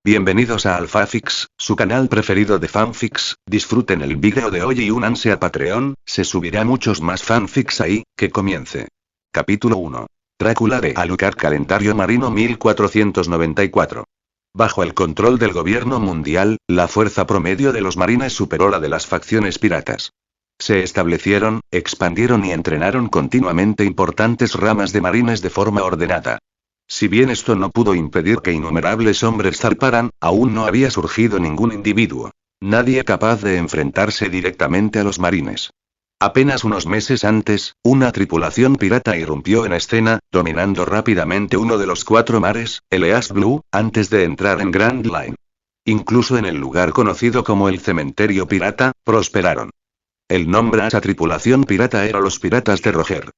Bienvenidos a AlphaFix, su canal preferido de fanfics. Disfruten el vídeo de hoy y únanse a Patreon, se subirá muchos más fanfics ahí. Que comience. Capítulo 1. Drácula de Alucard. Calendario marino 1494. Bajo el control del gobierno mundial, la fuerza promedio de los marines superó la de las facciones piratas. Se establecieron, expandieron y entrenaron continuamente importantes ramas de marines de forma ordenada. Si bien esto no pudo impedir que innumerables hombres zarparan, aún no había surgido ningún individuo. Nadie capaz de enfrentarse directamente a los marines. Apenas unos meses antes, una tripulación pirata irrumpió en escena, dominando rápidamente uno de los 4 mares, el East Blue, antes de entrar en Grand Line. Incluso en el lugar conocido como el cementerio pirata, prosperaron. El nombre a esa tripulación pirata era los Piratas de Roger.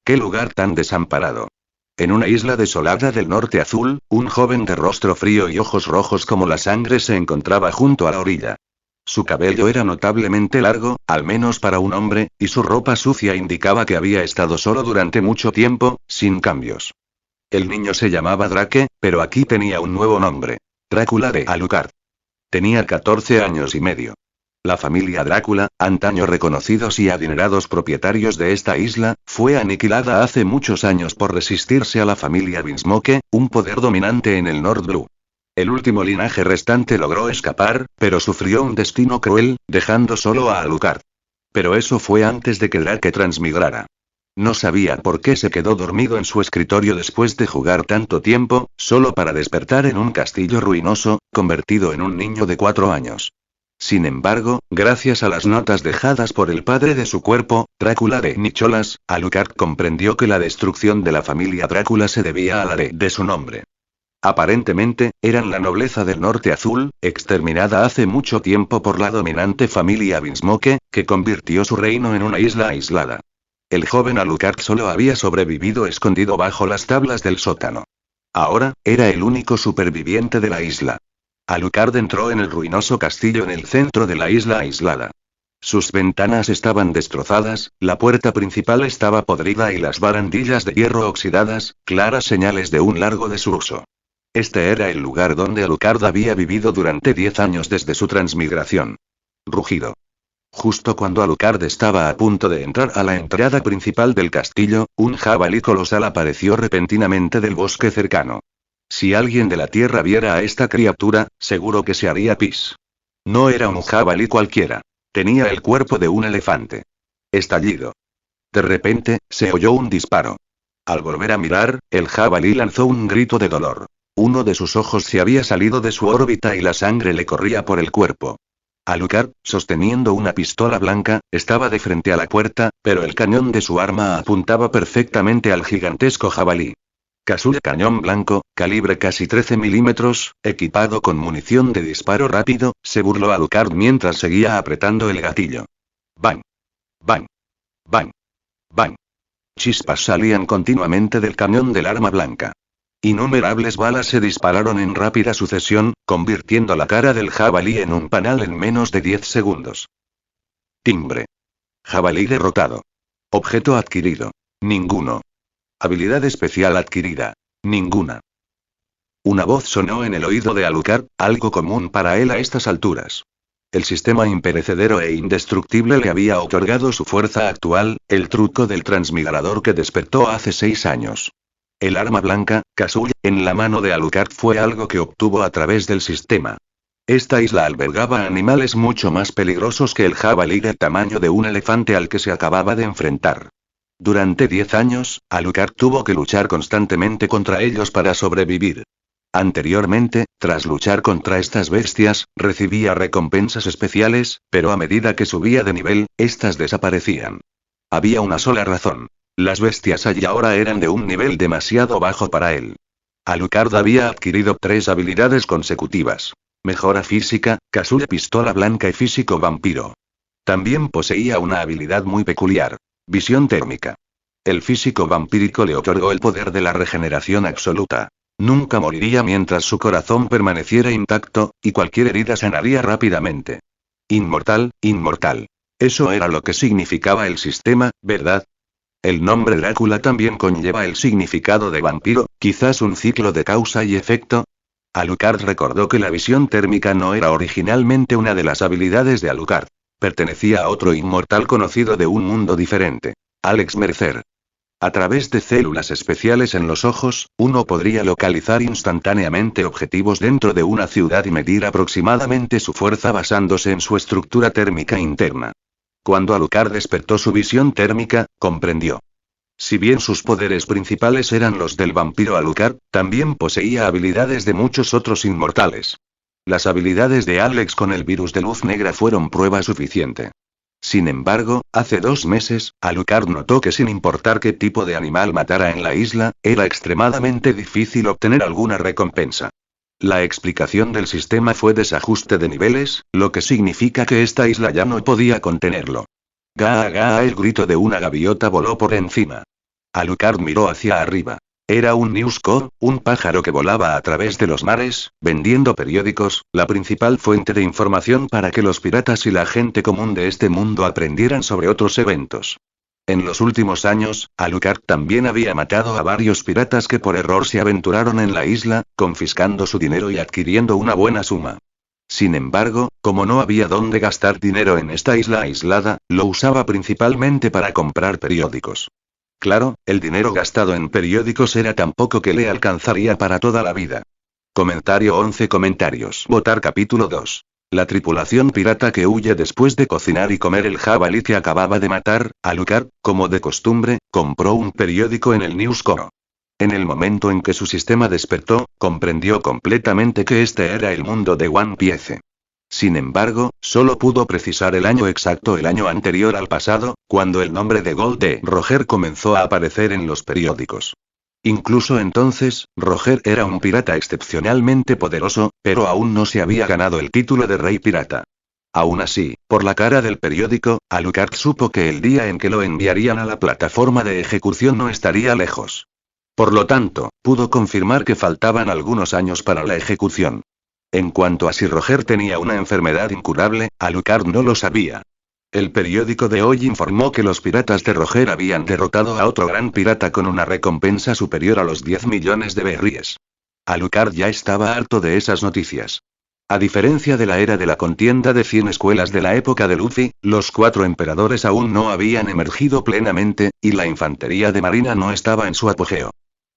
¡Qué lugar tan desamparado! En una isla desolada del norte azul, un joven de rostro frío y ojos rojos como la sangre se encontraba junto a la orilla. Su cabello era notablemente largo, al menos para un hombre, y su ropa sucia indicaba que había estado solo durante mucho tiempo, sin cambios. El niño se llamaba Drake, pero aquí tenía un nuevo nombre: Drácula de Alucard. Tenía 14 años y medio. La familia Drácula, antaño reconocidos y adinerados propietarios de esta isla, fue aniquilada hace muchos años por resistirse a la familia Vinsmoke, un poder dominante en el North Blue. El último linaje restante logró escapar, pero sufrió un destino cruel, dejando solo a Alucard. Pero eso fue antes de que Drake transmigrara. No sabía por qué se quedó dormido en su escritorio después de jugar tanto tiempo, solo para despertar en un castillo ruinoso, convertido en un niño de 4 años. Sin embargo, gracias a las notas dejadas por el padre de su cuerpo, Drácula de Nicholas, Alucard comprendió que la destrucción de la familia Drácula se debía a la de su nombre. Aparentemente, eran la nobleza del norte azul, exterminada hace mucho tiempo por la dominante familia Vinsmoke, que convirtió su reino en una isla aislada. El joven Alucard solo había sobrevivido escondido bajo las tablas del sótano. Ahora, era el único superviviente de la isla. Alucard entró en el ruinoso castillo en el centro de la isla aislada. Sus ventanas estaban destrozadas, la puerta principal estaba podrida y las barandillas de hierro oxidadas, claras señales de un largo desuso. Este era el lugar donde Alucard había vivido durante 10 años desde su transmigración. Rugido. Justo cuando Alucard estaba a punto de entrar a la entrada principal del castillo, un jabalí colosal apareció repentinamente del bosque cercano. Si alguien de la tierra viera a esta criatura, seguro que se haría pis. No era un jabalí cualquiera. Tenía el cuerpo de un elefante. Estallido. De repente, se oyó un disparo. Al volver a mirar, el jabalí lanzó un grito de dolor. Uno de sus ojos se había salido de su órbita y la sangre le corría por el cuerpo. Alucard, sosteniendo una pistola blanca, estaba de frente a la puerta, pero el cañón de su arma apuntaba perfectamente al gigantesco jabalí. Kazuya cañón blanco, calibre casi 13 milímetros, equipado con munición de disparo rápido, se burló Alucard mientras seguía apretando el gatillo. ¡Bang! ¡Bang! ¡Bang! ¡Bang! Chispas salían continuamente del cañón del arma blanca. Innumerables balas se dispararon en rápida sucesión, convirtiendo la cara del jabalí en un panal en menos de 10 segundos. Timbre. Jabalí derrotado. Objeto adquirido. Ninguno. Habilidad especial adquirida. Ninguna. Una voz sonó en el oído de Alucard, algo común para él a estas alturas. El sistema imperecedero e indestructible le había otorgado su fuerza actual, el truco del transmigrador que despertó hace 6 años. El arma blanca, Kazuya, en la mano de Alucard fue algo que obtuvo a través del sistema. Esta isla albergaba animales mucho más peligrosos que el jabalí del tamaño de un elefante al que se acababa de enfrentar. Durante 10 años, Alucard tuvo que luchar constantemente contra ellos para sobrevivir. Anteriormente, tras luchar contra estas bestias, recibía recompensas especiales, pero a medida que subía de nivel, estas desaparecían. Había una sola razón. Las bestias allí ahora eran de un nivel demasiado bajo para él. Alucard había adquirido 3 habilidades consecutivas. Mejora física, Kazuya pistola blanca y físico vampiro. También poseía una habilidad muy peculiar. Visión térmica. El físico vampírico le otorgó el poder de la regeneración absoluta. Nunca moriría mientras su corazón permaneciera intacto, y cualquier herida sanaría rápidamente. Inmortal, inmortal. Eso era lo que significaba el sistema, ¿verdad? El nombre Drácula también conlleva el significado de vampiro, quizás un ciclo de causa y efecto. Alucard recordó que la visión térmica no era originalmente una de las habilidades de Alucard. Pertenecía a otro inmortal conocido de un mundo diferente. Alex Mercer. A través de células especiales en los ojos, uno podría localizar instantáneamente objetivos dentro de una ciudad y medir aproximadamente su fuerza basándose en su estructura térmica interna. Cuando Alucard despertó su visión térmica, comprendió. Si bien sus poderes principales eran los del vampiro Alucard, también poseía habilidades de muchos otros inmortales. Las habilidades de Alex con el virus de luz negra fueron prueba suficiente. Sin embargo, hace 2 meses, Alucard notó que sin importar qué tipo de animal matara en la isla, era extremadamente difícil obtener alguna recompensa. La explicación del sistema fue desajuste de niveles, lo que significa que esta isla ya no podía contenerlo. ¡Gaa, gaa! El grito de una gaviota voló por encima. Alucard miró hacia arriba. Era un Newscore, un pájaro que volaba a través de los mares, vendiendo periódicos, la principal fuente de información para que los piratas y la gente común de este mundo aprendieran sobre otros eventos. En los últimos años, Alucard también había matado a varios piratas que por error se aventuraron en la isla, confiscando su dinero y adquiriendo una buena suma. Sin embargo, como no había dónde gastar dinero en esta isla aislada, lo usaba principalmente para comprar periódicos. Claro, el dinero gastado en periódicos era tan poco que le alcanzaría para toda la vida. Comentario 11 comentarios. Votar capítulo 2. La tripulación pirata que huye después de cocinar y comer el jabalí que acababa de matar, Alucard, como de costumbre, compró un periódico en el Newscore. En el momento en que su sistema despertó, comprendió completamente que este era el mundo de One Piece. Sin embargo, solo pudo precisar el año exacto, el año anterior al pasado, cuando el nombre de Gold de Roger comenzó a aparecer en los periódicos. Incluso entonces, Roger era un pirata excepcionalmente poderoso, pero aún no se había ganado el título de rey pirata. Aún así, por la cara del periódico, Alucard supo que el día en que lo enviarían a la plataforma de ejecución no estaría lejos. Por lo tanto, pudo confirmar que faltaban algunos años para la ejecución. En cuanto a si Roger tenía una enfermedad incurable, Alucard no lo sabía. El periódico de hoy informó que los piratas de Roger habían derrotado a otro gran pirata con una recompensa superior a los 10 millones de berries. Alucard ya estaba harto de esas noticias. A diferencia de la era de la contienda de 100 escuelas de la época de Luffy, los 4 emperadores aún no habían emergido plenamente, y la infantería de marina no estaba en su apogeo.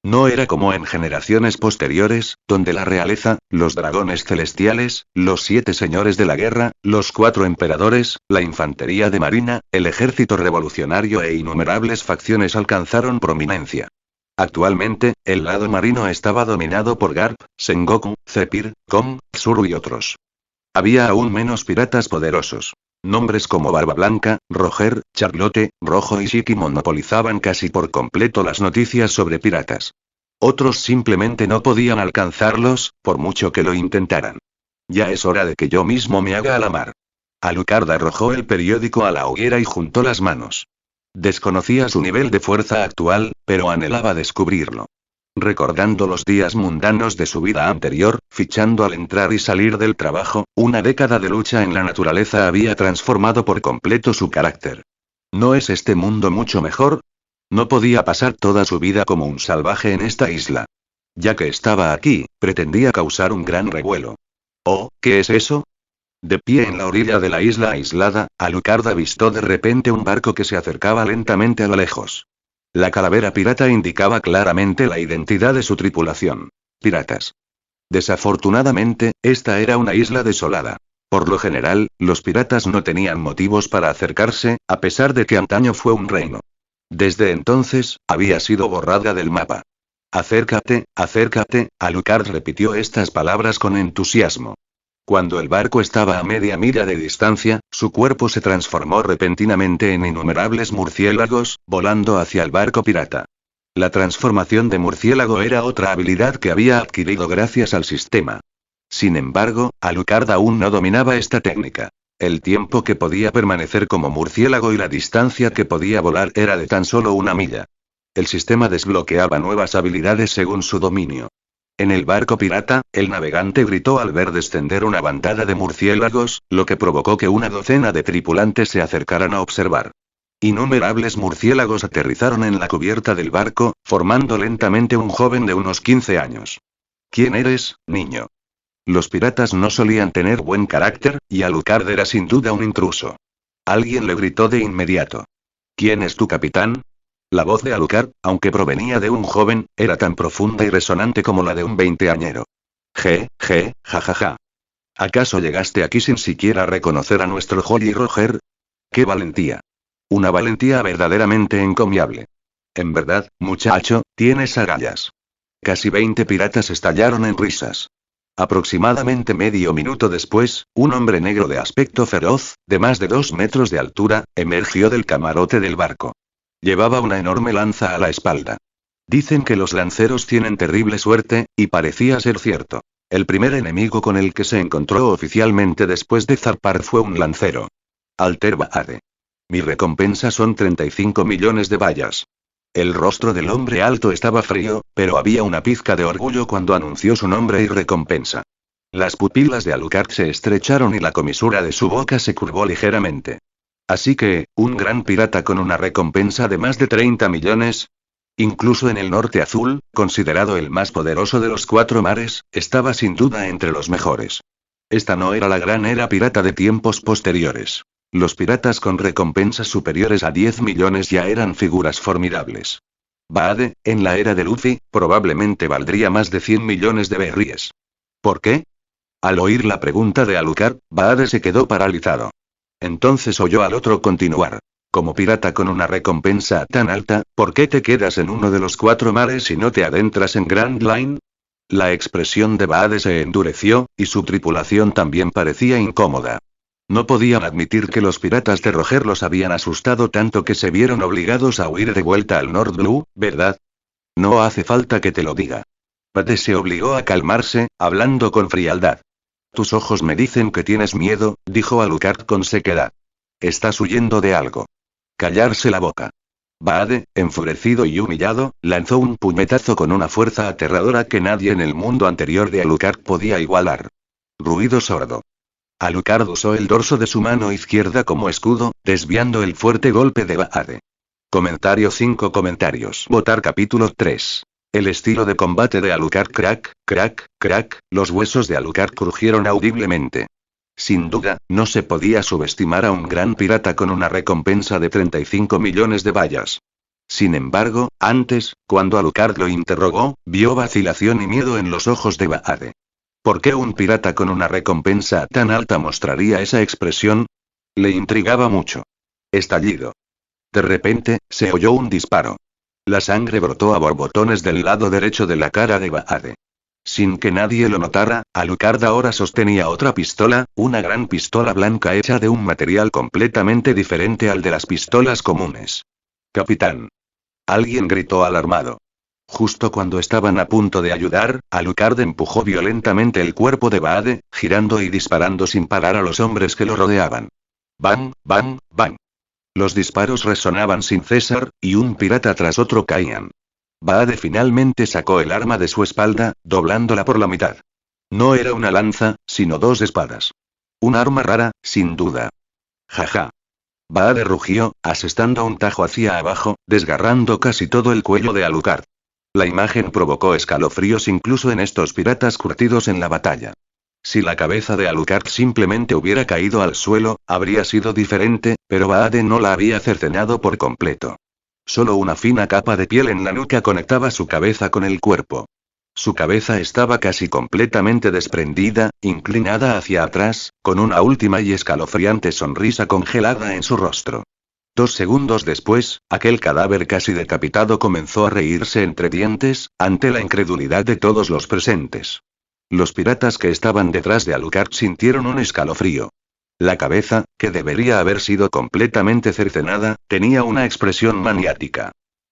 No era como en generaciones posteriores, donde la realeza, los dragones celestiales, los 7 señores de la guerra, los 4 emperadores, la infantería de marina, el ejército revolucionario e innumerables facciones alcanzaron prominencia. Actualmente, el lado marino estaba dominado por Garp, Sengoku, Zephyr, Kong, Zoro y otros. Había aún menos piratas poderosos. Nombres como Barba Blanca, Roger, Charlotte, Rojo y Shiki monopolizaban casi por completo las noticias sobre piratas. Otros simplemente no podían alcanzarlos, por mucho que lo intentaran. Ya es hora de que yo mismo me haga a la mar. Alucard arrojó el periódico a la hoguera y juntó las manos. Desconocía su nivel de fuerza actual, pero anhelaba descubrirlo. Recordando los días mundanos de su vida anterior, fichando al entrar y salir del trabajo, una década de lucha en la naturaleza había transformado por completo su carácter. ¿No es este mundo mucho mejor? No podía pasar toda su vida como un salvaje en esta isla. Ya que estaba aquí, pretendía causar un gran revuelo. ¿Oh, qué es eso? De pie en la orilla de la isla aislada, Alucard avistó de repente un barco que se acercaba lentamente a lo lejos. La calavera pirata indicaba claramente la identidad de su tripulación. Piratas. Desafortunadamente, esta era una isla desolada. Por lo general, los piratas no tenían motivos para acercarse, a pesar de que antaño fue un reino. Desde entonces, había sido borrada del mapa. Acércate, acércate, Alucard repitió estas palabras con entusiasmo. Cuando el barco estaba a media milla de distancia, su cuerpo se transformó repentinamente en innumerables murciélagos, volando hacia el barco pirata. La transformación de murciélago era otra habilidad que había adquirido gracias al sistema. Sin embargo, Alucard aún no dominaba esta técnica. El tiempo que podía permanecer como murciélago y la distancia que podía volar era de tan solo 1 milla. El sistema desbloqueaba nuevas habilidades según su dominio. En el barco pirata, el navegante gritó al ver descender una bandada de murciélagos, lo que provocó que una docena de tripulantes se acercaran a observar. Innumerables murciélagos aterrizaron en la cubierta del barco, formando lentamente un joven de unos 15 años. ¿Quién eres, niño? Los piratas no solían tener buen carácter, y Alucard era sin duda un intruso. Alguien le gritó de inmediato. ¿Quién es tu capitán? La voz de Alucard, aunque provenía de un joven, era tan profunda y resonante como la de un veinteañero. Jajaja. ¿Acaso llegaste aquí sin siquiera reconocer a nuestro Jolly Roger? ¡Qué valentía! Una valentía verdaderamente encomiable. En verdad, muchacho, tienes agallas. Casi 20 piratas estallaron en risas. Aproximadamente medio minuto después, un hombre negro de aspecto feroz, de más de 2 metros de altura, emergió del camarote del barco. Llevaba una enorme lanza a la espalda. Dicen que los lanceros tienen terrible suerte, y parecía ser cierto. El primer enemigo con el que se encontró oficialmente después de zarpar fue un lancero. Alter Bade. Mi recompensa son 35 millones de bayas. El rostro del hombre alto estaba frío, pero había una pizca de orgullo cuando anunció su nombre y recompensa. Las pupilas de Alucard se estrecharon y la comisura de su boca se curvó ligeramente. Así que, un gran pirata con una recompensa de más de 30 millones. Incluso en el Norte Azul, considerado el más poderoso de los 4 mares, estaba sin duda entre los mejores. Esta no era la gran era pirata de tiempos posteriores. Los piratas con recompensas superiores a 10 millones ya eran figuras formidables. Bade, en la era de Luffy, probablemente valdría más de 100 millones de berries. ¿Por qué? Al oír la pregunta de Alucard, Bade se quedó paralizado. Entonces oyó al otro continuar. Como pirata con una recompensa tan alta, ¿por qué te quedas en uno de los 4 mares y no te adentras en Grand Line? La expresión de Bade se endureció, y su tripulación también parecía incómoda. No podían admitir que los piratas de Roger los habían asustado tanto que se vieron obligados a huir de vuelta al North Blue, ¿verdad? No hace falta que te lo diga. Bade se obligó a calmarse, hablando con frialdad. Tus ojos me dicen que tienes miedo, dijo Alucard con sequedad. Estás huyendo de algo. Callarse la boca. Bade, enfurecido y humillado, lanzó un puñetazo con una fuerza aterradora que nadie en el mundo anterior de Alucard podía igualar. Ruido sordo. Alucard usó el dorso de su mano izquierda como escudo, desviando el fuerte golpe de Bade. Comentario 5 comentarios. Votar capítulo 3. El estilo de combate de Alucard crack, los huesos de Alucard crujieron audiblemente. Sin duda, no se podía subestimar a un gran pirata con una recompensa de 35 millones de bayas. Sin embargo, antes, cuando Alucard lo interrogó, vio vacilación y miedo en los ojos de Bade. ¿Por qué un pirata con una recompensa tan alta mostraría esa expresión? Le intrigaba mucho. Estallido. De repente, se oyó un disparo. La sangre brotó a borbotones del lado derecho de la cara de Bade. Sin que nadie lo notara, Alucard ahora sostenía otra pistola, una gran pistola blanca hecha de un material completamente diferente al de las pistolas comunes. Capitán. Alguien gritó alarmado. Justo cuando estaban a punto de ayudar, Alucard empujó violentamente el cuerpo de Bade, girando y disparando sin parar a los hombres que lo rodeaban. Bang, bang, bang. Los disparos resonaban sin cesar, y un pirata tras otro caían. Bade finalmente sacó el arma de su espalda, doblándola por la mitad. No era una lanza, sino 2 espadas. Un arma rara, sin duda. Jaja. Bade rugió, asestando un tajo hacia abajo, desgarrando casi todo el cuello de Alucard. La imagen provocó escalofríos incluso en estos piratas curtidos en la batalla. Si la cabeza de Alucard simplemente hubiera caído al suelo, habría sido diferente, pero Bade no la había cercenado por completo. Solo una fina capa de piel en la nuca conectaba su cabeza con el cuerpo. Su cabeza estaba casi completamente desprendida, inclinada hacia atrás, con una última y escalofriante sonrisa congelada en su rostro. 2 segundos después, aquel cadáver casi decapitado comenzó a reírse entre dientes, ante la incredulidad de todos los presentes. Los piratas que estaban detrás de Alucard sintieron un escalofrío. La cabeza, que debería haber sido completamente cercenada, tenía una expresión maniática.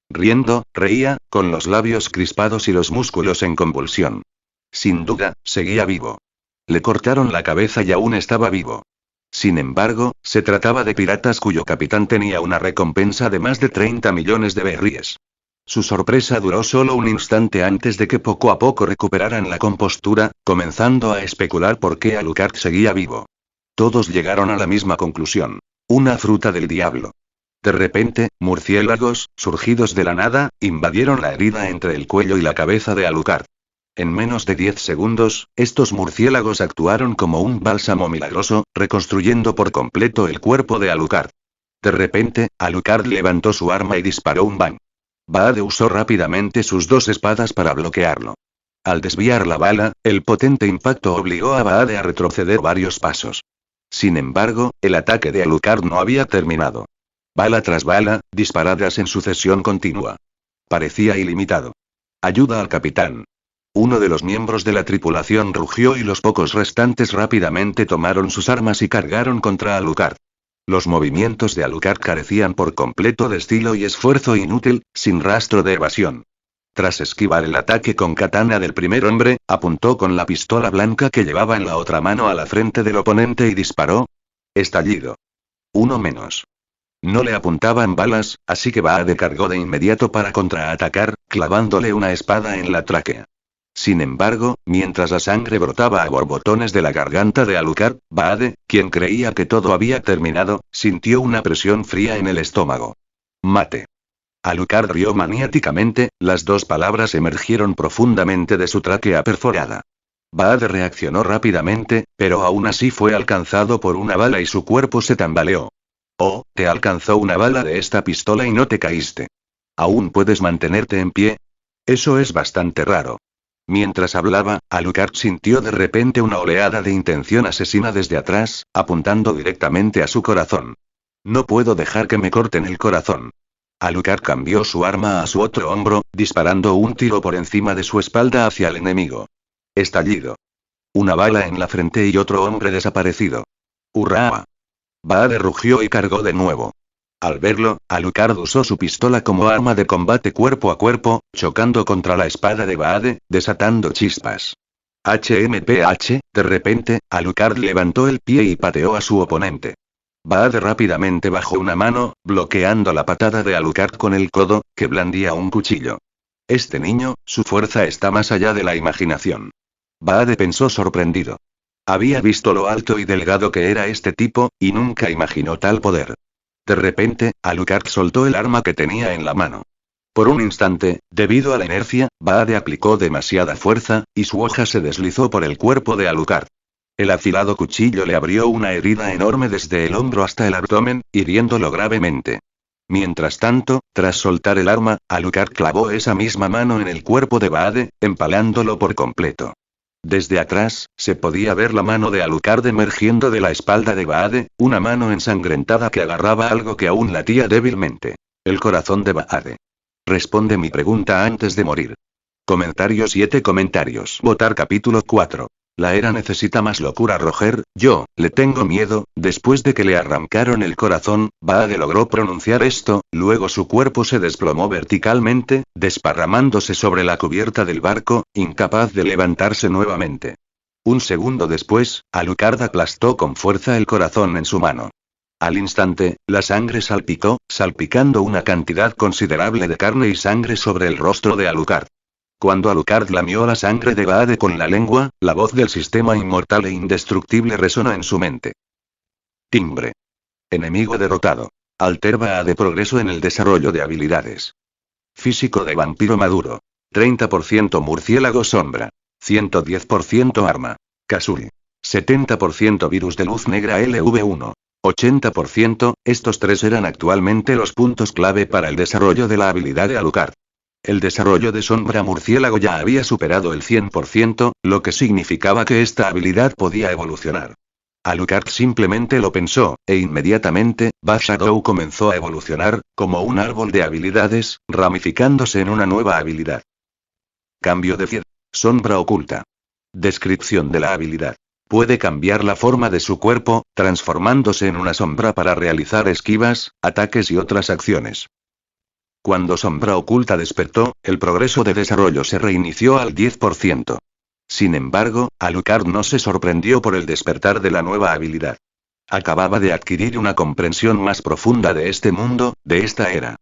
Riendo, reía, con los labios crispados y los músculos en convulsión. Sin duda, seguía vivo. Le cortaron la cabeza y aún estaba vivo. Sin embargo, se trataba de piratas cuyo capitán tenía una recompensa de más de 30 millones de berries. Su sorpresa duró solo un instante antes de que poco a poco recuperaran la compostura, comenzando a especular por qué Alucard seguía vivo. Todos llegaron a la misma conclusión. Una fruta del diablo. De repente, murciélagos, surgidos de la nada, invadieron la herida entre el cuello y la cabeza de Alucard. En menos de 10 segundos, estos murciélagos actuaron como un bálsamo milagroso, reconstruyendo por completo el cuerpo de Alucard. De repente, Alucard levantó su arma y disparó un bang. Baade usó rápidamente sus dos espadas para bloquearlo. Al desviar la bala, el potente impacto obligó a Baade a retroceder varios pasos. Sin embargo, el ataque de Alucard no había terminado. Bala tras bala, disparadas en sucesión continua. Parecía ilimitado. Ayuda al capitán. Uno de los miembros de la tripulación rugió y los pocos restantes rápidamente tomaron sus armas y cargaron contra Alucard. Los movimientos de Alucard carecían por completo de estilo y esfuerzo inútil, sin rastro de evasión. Tras esquivar el ataque con katana del primer hombre, apuntó con la pistola blanca que llevaba en la otra mano a la frente del oponente y disparó. Estallido. Uno menos. No le apuntaban balas, así que Baade cargó de inmediato para contraatacar, clavándole una espada en la tráquea. Sin embargo, mientras la sangre brotaba a borbotones de la garganta de Alucard, Baade, quien creía que todo había terminado, sintió una presión fría en el estómago. Mate. Alucard rió maniáticamente, las dos palabras emergieron profundamente de su tráquea perforada. Baade reaccionó rápidamente, pero aún así fue alcanzado por una bala y su cuerpo se tambaleó. Oh, te alcanzó una bala de esta pistola y no te caíste. ¿Aún puedes mantenerte en pie? Eso es bastante raro. Mientras hablaba, Alucard sintió de repente una oleada de intención asesina desde atrás, apuntando directamente a su corazón. No puedo dejar que me corten el corazón. Alucard cambió su arma a su otro hombro, disparando un tiro por encima de su espalda hacia el enemigo. Estallido. Una bala en la frente y otro hombre desaparecido. ¡Hurra! Baade rugió y cargó de nuevo. Al verlo, Alucard usó su pistola como arma de combate cuerpo a cuerpo, chocando contra la espada de Baade, desatando chispas. HMPH, de repente, Alucard levantó el pie y pateó a su oponente. Baade rápidamente bajó una mano, bloqueando la patada de Alucard con el codo, que blandía un cuchillo. Este niño, su fuerza está más allá de la imaginación. Baade pensó sorprendido. Había visto lo alto y delgado que era este tipo, y nunca imaginó tal poder. De repente, Alucard soltó el arma que tenía en la mano. Por un instante, debido a la inercia, Baade aplicó demasiada fuerza, y su hoja se deslizó por el cuerpo de Alucard. El afilado cuchillo le abrió una herida enorme desde el hombro hasta el abdomen, hiriéndolo gravemente. Mientras tanto, tras soltar el arma, Alucard clavó esa misma mano en el cuerpo de Baade, empalándolo por completo. Desde atrás, se podía ver la mano de Alucard emergiendo de la espalda de Baade, una mano ensangrentada que agarraba algo que aún latía débilmente. El corazón de Baade. Responde mi pregunta antes de morir. Comentario 7 comentarios. Votar capítulo 4. La era necesita más locura. Roger, yo, le tengo miedo. Después de que le arrancaron el corazón, Baade logró pronunciar esto, luego su cuerpo se desplomó verticalmente, desparramándose sobre la cubierta del barco, incapaz de levantarse nuevamente. Un segundo después, Alucard aplastó con fuerza el corazón en su mano. Al instante, la sangre salpicó, salpicando una cantidad considerable de carne y sangre sobre el rostro de Alucard. Cuando Alucard lamió la sangre de Baade con la lengua, la voz del sistema inmortal e indestructible resonó en su mente. Timbre. Enemigo derrotado. Alter Baade progreso en el desarrollo de habilidades. Físico de vampiro maduro. 30% murciélago sombra. 110% arma. Kasuri. 70% virus de luz negra LV1. 80%, estos tres eran actualmente los puntos clave para el desarrollo de la habilidad de Alucard. El desarrollo de sombra murciélago ya había superado el 100%, lo que significaba que esta habilidad podía evolucionar. Alucard simplemente lo pensó, e inmediatamente, Shadow comenzó a evolucionar, como un árbol de habilidades, ramificándose en una nueva habilidad. Cambio de fiel. Sombra oculta. Descripción de la habilidad. Puede cambiar la forma de su cuerpo, transformándose en una sombra para realizar esquivas, ataques y otras acciones. Cuando Sombra Oculta despertó, el progreso de desarrollo se reinició al 10%. Sin embargo, Alucard no se sorprendió por el despertar de la nueva habilidad. Acababa de adquirir una comprensión más profunda de este mundo, de esta era.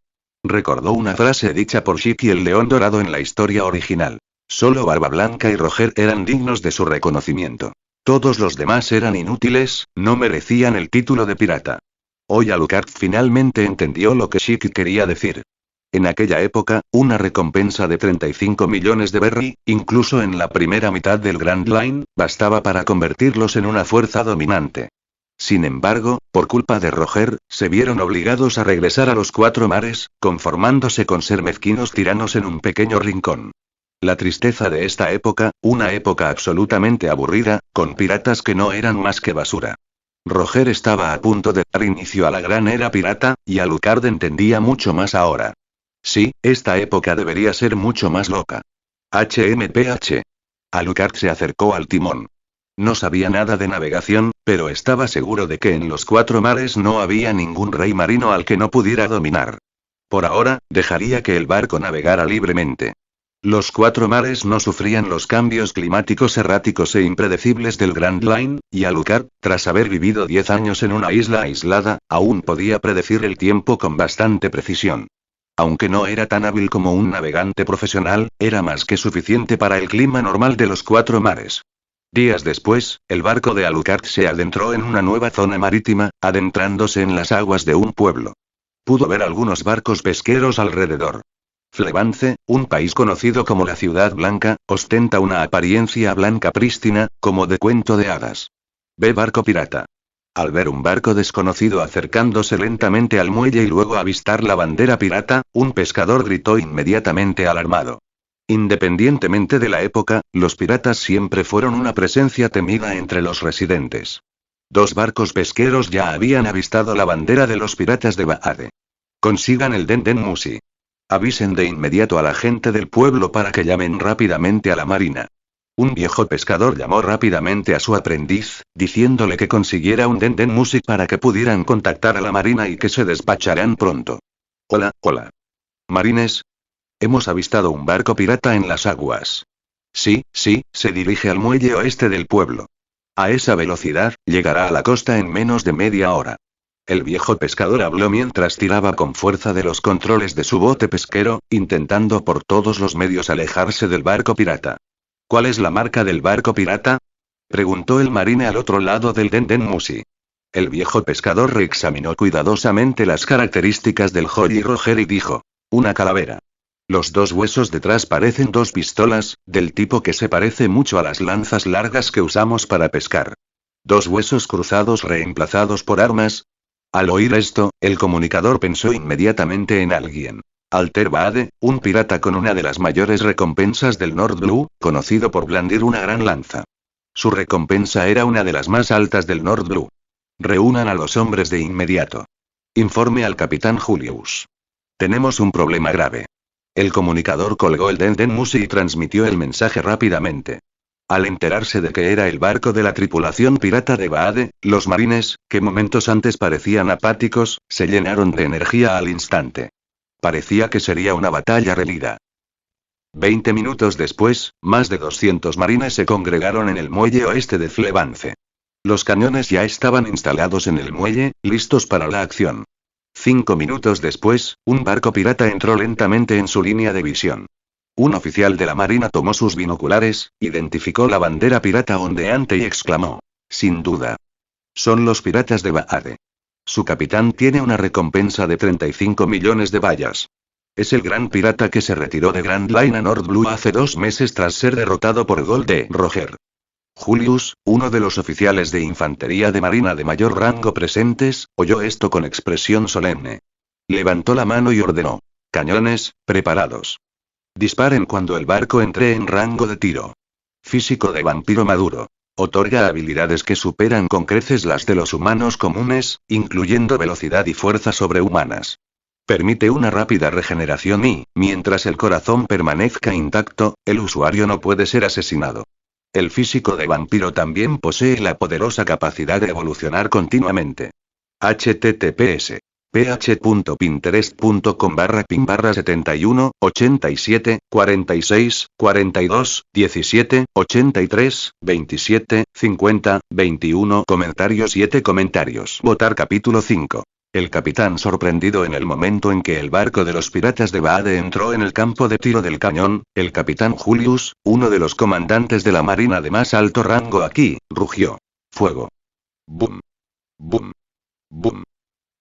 Recordó una frase dicha por Shiki el León Dorado en la historia original. Solo Barba Blanca y Roger eran dignos de su reconocimiento. Todos los demás eran inútiles, no merecían el título de pirata. Hoy Alucard finalmente entendió lo que Shiki quería decir. En aquella época, una recompensa de 35 millones de berry, incluso en la primera mitad del Grand Line, bastaba para convertirlos en una fuerza dominante. Sin embargo, por culpa de Roger, se vieron obligados a regresar a los Cuatro Mares, conformándose con ser mezquinos tiranos en un pequeño rincón. La tristeza de esta época, una época absolutamente aburrida, con piratas que no eran más que basura. Roger estaba a punto de dar inicio a la gran era pirata, y Alucard entendía mucho más ahora. Sí, esta época debería ser mucho más loca. HMPH. Alucard se acercó al timón. No sabía nada de navegación, pero estaba seguro de que en los Cuatro Mares no había ningún rey marino al que no pudiera dominar. Por ahora, dejaría que el barco navegara libremente. Los Cuatro Mares no sufrían los cambios climáticos erráticos e impredecibles del Grand Line, y Alucard, tras haber vivido 10 años en una isla aislada, aún podía predecir el tiempo con bastante precisión. Aunque no era tan hábil como un navegante profesional, era más que suficiente para el clima normal de los Cuatro Mares. Días después, el barco de Alucard se adentró en una nueva zona marítima, adentrándose en las aguas de un pueblo. Pudo ver algunos barcos pesqueros alrededor. Flevance, un país conocido como la Ciudad Blanca, ostenta una apariencia blanca prístina, como de cuento de hadas. Ve barco pirata. Al ver un barco desconocido acercándose lentamente al muelle y luego avistar la bandera pirata, un pescador gritó inmediatamente alarmado. Independientemente de la época, los piratas siempre fueron una presencia temida entre los residentes. 2 barcos pesqueros ya habían avistado la bandera de los piratas de Baade. Consigan el Den Musi. Avisen de inmediato a la gente del pueblo para que llamen rápidamente a la marina. Un viejo pescador llamó rápidamente a su aprendiz, diciéndole que consiguiera un Den Musi para que pudieran contactar a la marina y que se despacharán pronto. Hola, hola. Marines. Hemos avistado un barco pirata en las aguas. Sí, se dirige al muelle oeste del pueblo. A esa velocidad, llegará a la costa en menos de media hora. El viejo pescador habló mientras tiraba con fuerza de los controles de su bote pesquero, intentando por todos los medios alejarse del barco pirata. ¿Cuál es la marca del barco pirata? Preguntó el marine al otro lado del Den Musi. El viejo pescador reexaminó cuidadosamente las características del Jolly Roger y dijo: una calavera. Los 2 huesos detrás parecen 2 pistolas, del tipo que se parece mucho a las lanzas largas que usamos para pescar. 2 huesos cruzados reemplazados por armas. Al oír esto, el comunicador pensó inmediatamente en alguien. Alter Baade, un pirata con una de las mayores recompensas del Nord Blue, conocido por blandir una gran lanza. Su recompensa era una de las más altas del Nord Blue. Reúnan a los hombres de inmediato. Informe al capitán Julius. Tenemos un problema grave. El comunicador colgó el Den Musi y transmitió el mensaje rápidamente. Al enterarse de que era el barco de la tripulación pirata de Baade, los marines, que momentos antes parecían apáticos, se llenaron de energía al instante. Parecía que sería una batalla reñida. 20 minutos después, más de 200 marines se congregaron en el muelle oeste de Flevance. Los cañones ya estaban instalados en el muelle, listos para la acción. 5 minutos después, un barco pirata entró lentamente en su línea de visión. Un oficial de la marina tomó sus binoculares, identificó la bandera pirata ondeante y exclamó: sin duda. Son los piratas de Baade. Su capitán tiene una recompensa de 35 millones de bayas. Es el gran pirata que se retiró de Grand Line a Nord Blue hace 2 meses tras ser derrotado por Gold de Roger. Julius, uno de los oficiales de infantería de marina de mayor rango presentes, oyó esto con expresión solemne. Levantó la mano y ordenó: cañones, preparados. Disparen cuando el barco entre en rango de tiro. Físico de vampiro maduro. Otorga habilidades que superan con creces las de los humanos comunes, incluyendo velocidad y fuerza sobrehumanas. Permite una rápida regeneración y, mientras el corazón permanezca intacto, el usuario no puede ser asesinado. El físico de vampiro también posee la poderosa capacidad de evolucionar continuamente. https ph.pinterest.com/pin/71, 87, 46, 42, 17, 83, 27, 50, 21. Comentarios 7 comentarios. Votar capítulo 5. El capitán sorprendido en el momento en que el barco de los piratas de Baade entró en el campo de tiro del cañón, el capitán Julius, uno de los comandantes de la marina de más alto rango aquí, rugió: fuego. Boom. Boom. Boom.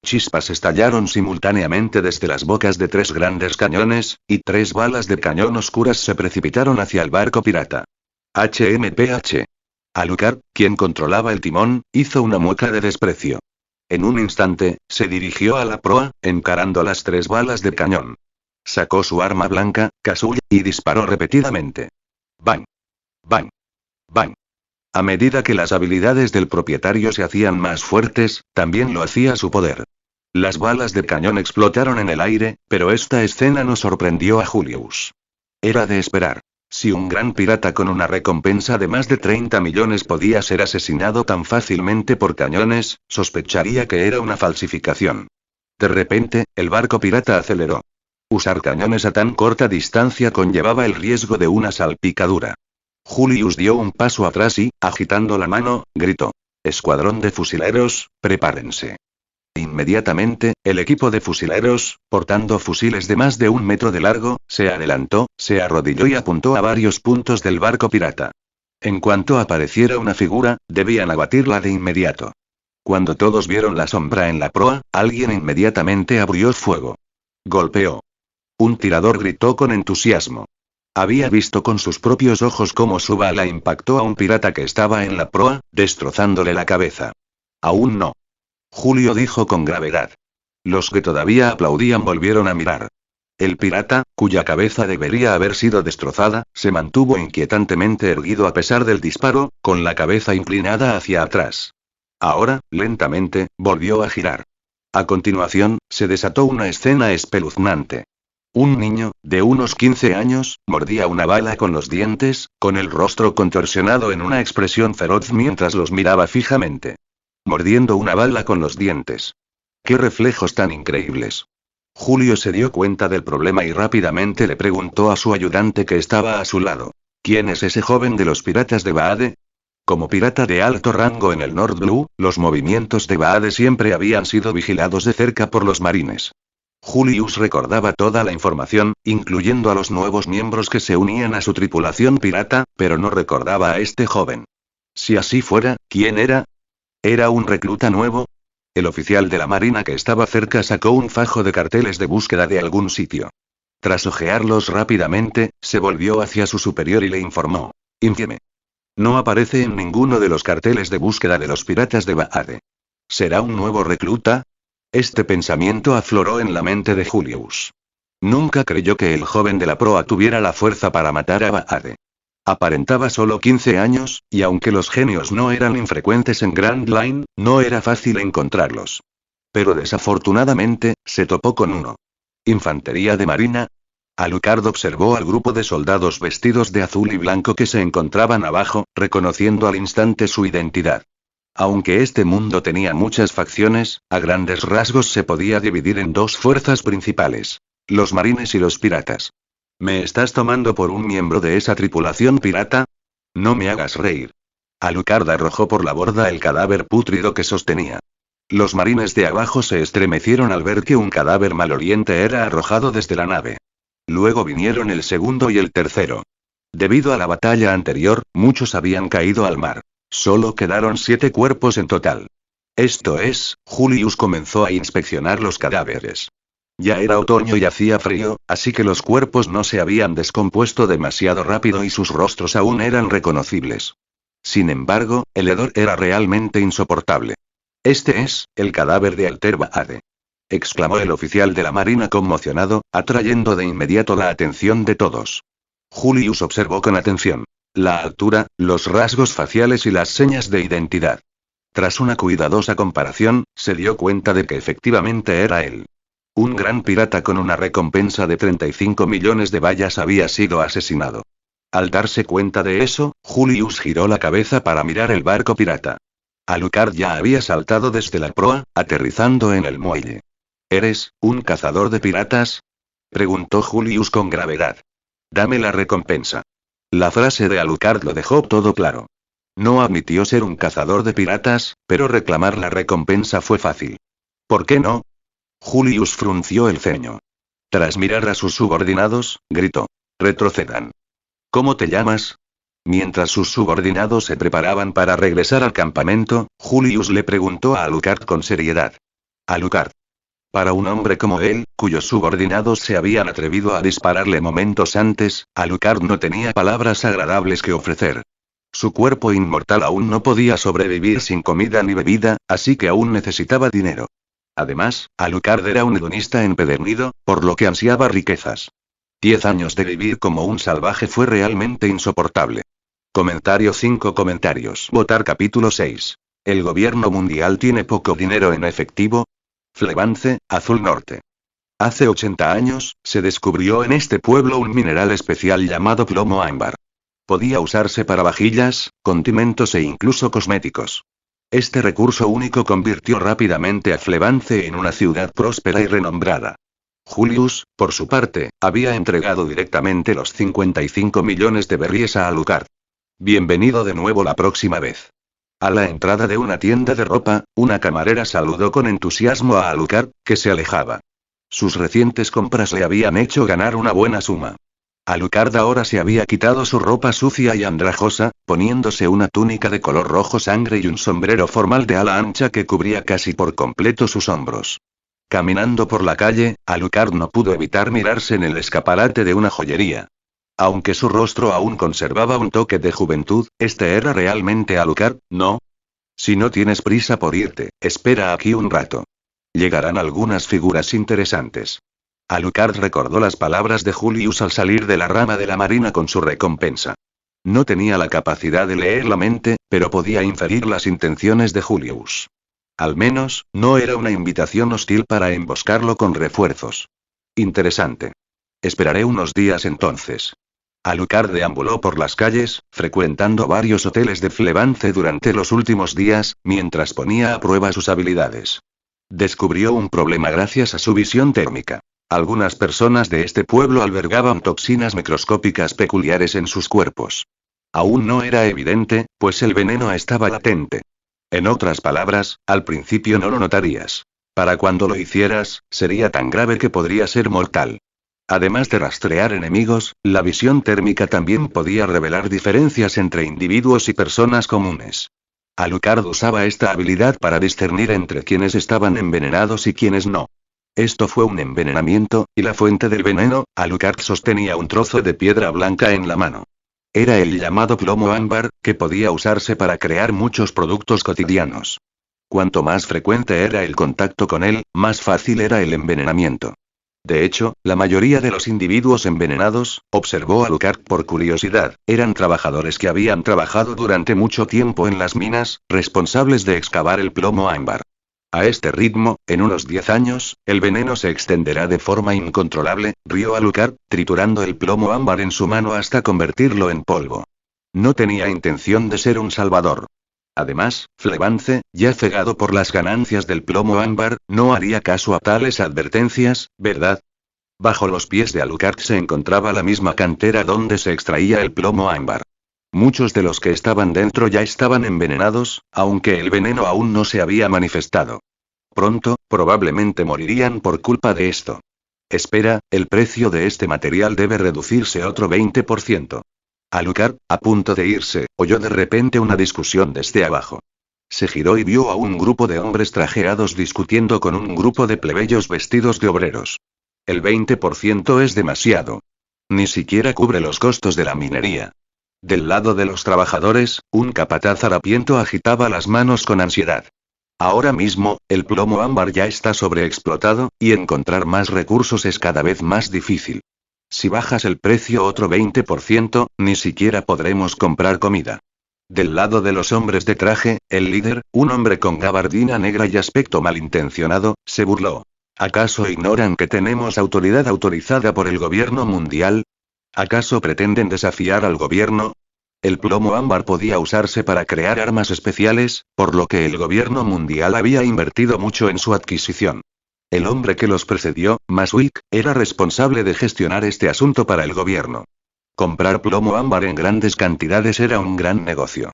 Chispas estallaron simultáneamente desde las bocas de 3 grandes cañones, y 3 balas de cañón oscuras se precipitaron hacia el barco pirata. HMPH. Alucard, quien controlaba el timón, hizo una mueca de desprecio. En un instante, se dirigió a la proa, encarando las 3 balas de cañón. Sacó su arma blanca, casulla, y disparó repetidamente. ¡Bang! ¡Bang! ¡Bang! A medida que las habilidades del propietario se hacían más fuertes, también lo hacía su poder. Las balas de cañón explotaron en el aire, pero esta escena no sorprendió a Julius. Era de esperar. Si un gran pirata con una recompensa de más de 30 millones podía ser asesinado tan fácilmente por cañones, sospecharía que era una falsificación. De repente, el barco pirata aceleró. Usar cañones a tan corta distancia conllevaba el riesgo de una salpicadura. Julius dio un paso atrás y, agitando la mano, gritó: «Escuadrón de fusileros, prepárense». Inmediatamente, el equipo de fusileros, portando fusiles de más de 1 metro de largo, se adelantó, se arrodilló y apuntó a varios puntos del barco pirata. En cuanto apareciera una figura, debían abatirla de inmediato. Cuando todos vieron la sombra en la proa, alguien inmediatamente abrió fuego. Golpeó. Un tirador gritó con entusiasmo. Había visto con sus propios ojos cómo su bala impactó a un pirata que estaba en la proa, destrozándole la cabeza. Aún no. Julio dijo con gravedad. Los que todavía aplaudían volvieron a mirar. El pirata, cuya cabeza debería haber sido destrozada, se mantuvo inquietantemente erguido a pesar del disparo, con la cabeza inclinada hacia atrás. Ahora, lentamente, volvió a girar. A continuación, se desató una escena espeluznante. Un niño, de unos 15 años, mordía una bala con los dientes, con el rostro contorsionado en una expresión feroz mientras los miraba fijamente. Mordiendo una bala con los dientes. ¡Qué reflejos tan increíbles! Julio se dio cuenta del problema y rápidamente le preguntó a su ayudante que estaba a su lado: ¿Quién es ese joven de los piratas de Baade? Como pirata de alto rango en el North Blue, los movimientos de Baade siempre habían sido vigilados de cerca por los marines. Julius recordaba toda la información, incluyendo a los nuevos miembros que se unían a su tripulación pirata, pero no recordaba a este joven. Si así fuera, ¿quién era? ¿Era un recluta nuevo? El oficial de la marina que estaba cerca sacó un fajo de carteles de búsqueda de algún sitio. Tras hojearlos rápidamente, se volvió hacia su superior y le informó: «Infame. No aparece en ninguno de los carteles de búsqueda de los piratas de Baade. ¿Será un nuevo recluta?». Este pensamiento afloró en la mente de Julius. Nunca creyó que el joven de la proa tuviera la fuerza para matar a Baade. Aparentaba solo 15 años, y aunque los genios no eran infrecuentes en Grand Line, no era fácil encontrarlos. Pero desafortunadamente, se topó con uno. ¿Infantería de marina? Alucard observó al grupo de soldados vestidos de azul y blanco que se encontraban abajo, reconociendo al instante su identidad. Aunque este mundo tenía muchas facciones, a grandes rasgos se podía dividir en 2 fuerzas principales: los marines y los piratas. ¿Me estás tomando por un miembro de esa tripulación pirata? No me hagas reír. Alucard arrojó por la borda el cadáver pútrido que sostenía. Los marines de abajo se estremecieron al ver que un cadáver maloliente era arrojado desde la nave. Luego vinieron el segundo y el tercero. Debido a la batalla anterior, muchos habían caído al mar. Solo quedaron 7 cuerpos en total. Esto es, Julius comenzó a inspeccionar los cadáveres. Ya era otoño y hacía frío, así que los cuerpos no se habían descompuesto demasiado rápido y sus rostros aún eran reconocibles. Sin embargo, el hedor era realmente insoportable. «Este es, el cadáver de Alter Baade», exclamó el oficial de la marina conmocionado, atrayendo de inmediato la atención de todos. Julius observó con atención la altura, los rasgos faciales y las señas de identidad. Tras una cuidadosa comparación, se dio cuenta de que efectivamente era él. Un gran pirata con una recompensa de 35 millones de bayas había sido asesinado. Al darse cuenta de eso, Julius giró la cabeza para mirar el barco pirata. Alucard ya había saltado desde la proa, aterrizando en el muelle. «¿Eres un cazador de piratas?», preguntó Julius con gravedad. «Dame la recompensa». La frase de Alucard lo dejó todo claro. No admitió ser un cazador de piratas, pero reclamar la recompensa fue fácil. «¿Por qué no?». Julius frunció el ceño. Tras mirar a sus subordinados, gritó: «Retrocedan». «¿Cómo te llamas?». Mientras sus subordinados se preparaban para regresar al campamento, Julius le preguntó a Alucard con seriedad. «Alucard». Para un hombre como él, cuyos subordinados se habían atrevido a dispararle momentos antes, Alucard no tenía palabras agradables que ofrecer. Su cuerpo inmortal aún no podía sobrevivir sin comida ni bebida, así que aún necesitaba dinero. Además, Alucard era un hedonista empedernido, por lo que ansiaba riquezas. 10 años de vivir como un salvaje fue realmente insoportable. Comentario 5 comentarios. Votar capítulo 6. ¿El gobierno mundial tiene poco dinero en efectivo? Flevance, Azul Norte. Hace 80 años, se descubrió en este pueblo un mineral especial llamado plomo ámbar. Podía usarse para vajillas, condimentos e incluso cosméticos. Este recurso único convirtió rápidamente a Flevance en una ciudad próspera y renombrada. Julius, por su parte, había entregado directamente los 55 millones de berries a Alucard. Bienvenido de nuevo la próxima vez. A la entrada de una tienda de ropa, una camarera saludó con entusiasmo a Alucard, que se alejaba. Sus recientes compras le habían hecho ganar una buena suma. Alucard ahora se había quitado su ropa sucia y andrajosa, poniéndose una túnica de color rojo sangre y un sombrero formal de ala ancha que cubría casi por completo sus hombros. Caminando por la calle, Alucard no pudo evitar mirarse en el escaparate de una joyería. Aunque su rostro aún conservaba un toque de juventud, este era realmente Alucard, ¿no? Si no tienes prisa por irte, espera aquí un rato. Llegarán algunas figuras interesantes. Alucard recordó las palabras de Julius al salir de la rama de la marina con su recompensa. No tenía la capacidad de leer la mente, pero podía inferir las intenciones de Julius. Al menos, no era una invitación hostil para emboscarlo con refuerzos. Interesante. Esperaré unos días entonces. Alucard deambuló por las calles, frecuentando varios hoteles de Flevance durante los últimos días, mientras ponía a prueba sus habilidades. Descubrió un problema gracias a su visión térmica. Algunas personas de este pueblo albergaban toxinas microscópicas peculiares en sus cuerpos. Aún no era evidente, pues el veneno estaba latente. En otras palabras, al principio no lo notarías. Para cuando lo hicieras, sería tan grave que podría ser mortal. Además de rastrear enemigos, la visión térmica también podía revelar diferencias entre individuos y personas comunes. Alucard usaba esta habilidad para discernir entre quienes estaban envenenados y quienes no. Esto fue un envenenamiento, y la fuente del veneno, Alucard sostenía un trozo de piedra blanca en la mano. Era el llamado plomo ámbar, que podía usarse para crear muchos productos cotidianos. Cuanto más frecuente era el contacto con él, más fácil era el envenenamiento. De hecho, la mayoría de los individuos envenenados, observó Alucard por curiosidad, eran trabajadores que habían trabajado durante mucho tiempo en las minas, responsables de excavar el plomo ámbar. A este ritmo, en unos 10 años, el veneno se extenderá de forma incontrolable, rió Alucard, triturando el plomo ámbar en su mano hasta convertirlo en polvo. No tenía intención de ser un salvador. Además, Flevance, ya cegado por las ganancias del plomo ámbar, no haría caso a tales advertencias, ¿verdad? Bajo los pies de Alucard se encontraba la misma cantera donde se extraía el plomo ámbar. Muchos de los que estaban dentro ya estaban envenenados, aunque el veneno aún no se había manifestado. Pronto, probablemente morirían por culpa de esto. Espera, el precio de este material debe reducirse otro 20%. Alucard, a punto de irse, oyó de repente una discusión desde abajo. Se giró y vio a un grupo de hombres trajeados discutiendo con un grupo de plebeyos vestidos de obreros. El 20% es demasiado. Ni siquiera cubre los costos de la minería. Del lado de los trabajadores, un capataz harapiento agitaba las manos con ansiedad. Ahora mismo, el plomo ámbar ya está sobreexplotado, y encontrar más recursos es cada vez más difícil. Si bajas el precio otro 20%, ni siquiera podremos comprar comida. Del lado de los hombres de traje, el líder, un hombre con gabardina negra y aspecto malintencionado, se burló. ¿Acaso ignoran que tenemos autoridad autorizada por el gobierno mundial? ¿Acaso pretenden desafiar al gobierno? El plomo ámbar podía usarse para crear armas especiales, por lo que el gobierno mundial había invertido mucho en su adquisición. El hombre que los precedió, Maswick, era responsable de gestionar este asunto para el gobierno. Comprar plomo ámbar en grandes cantidades era un gran negocio.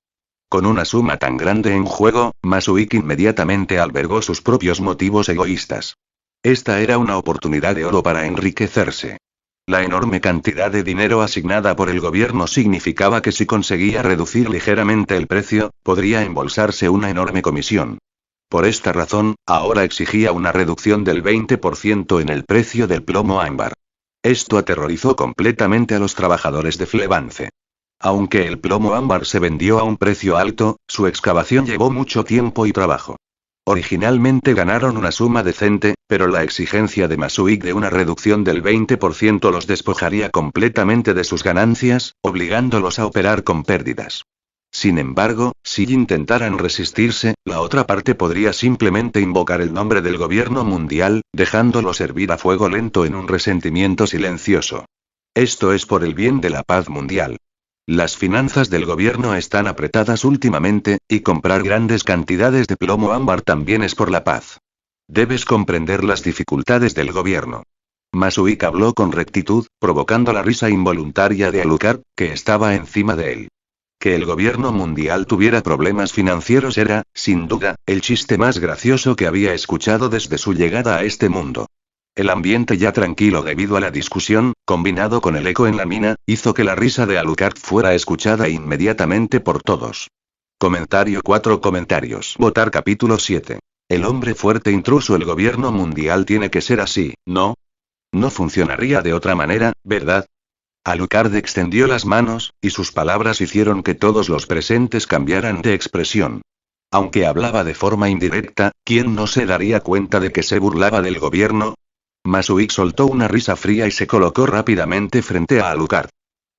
Con una suma tan grande en juego, Maswick inmediatamente albergó sus propios motivos egoístas. Esta era una oportunidad de oro para enriquecerse. La enorme cantidad de dinero asignada por el gobierno significaba que si conseguía reducir ligeramente el precio, podría embolsarse una enorme comisión. Por esta razón, ahora exigía una reducción del 20% en el precio del plomo ámbar. Esto aterrorizó completamente a los trabajadores de Flevance. Aunque el plomo ámbar se vendió a un precio alto, su excavación llevó mucho tiempo y trabajo. Originalmente ganaron una suma decente, pero la exigencia de Masuik de una reducción del 20% los despojaría completamente de sus ganancias, obligándolos a operar con pérdidas. Sin embargo, si intentaran resistirse, la otra parte podría simplemente invocar el nombre del gobierno mundial, dejándolo servir a fuego lento en un resentimiento silencioso. Esto es por el bien de la paz mundial. Las finanzas del gobierno están apretadas últimamente, y comprar grandes cantidades de plomo ámbar también es por la paz. Debes comprender las dificultades del gobierno. Masuik habló con rectitud, provocando la risa involuntaria de Alucard, que estaba encima de él. Que el gobierno mundial tuviera problemas financieros era, sin duda, el chiste más gracioso que había escuchado desde su llegada a este mundo. El ambiente ya tranquilo debido a la discusión, combinado con el eco en la mina, hizo que la risa de Alucard fuera escuchada inmediatamente por todos. Comentario 4 comentarios. Votar capítulo 7. El hombre fuerte intruso. El gobierno mundial tiene que ser así, ¿no? No funcionaría de otra manera, ¿verdad? Alucard extendió las manos, y sus palabras hicieron que todos los presentes cambiaran de expresión. Aunque hablaba de forma indirecta, ¿quién no se daría cuenta de que se burlaba del gobierno? Masuik soltó una risa fría y se colocó rápidamente frente a Alucard.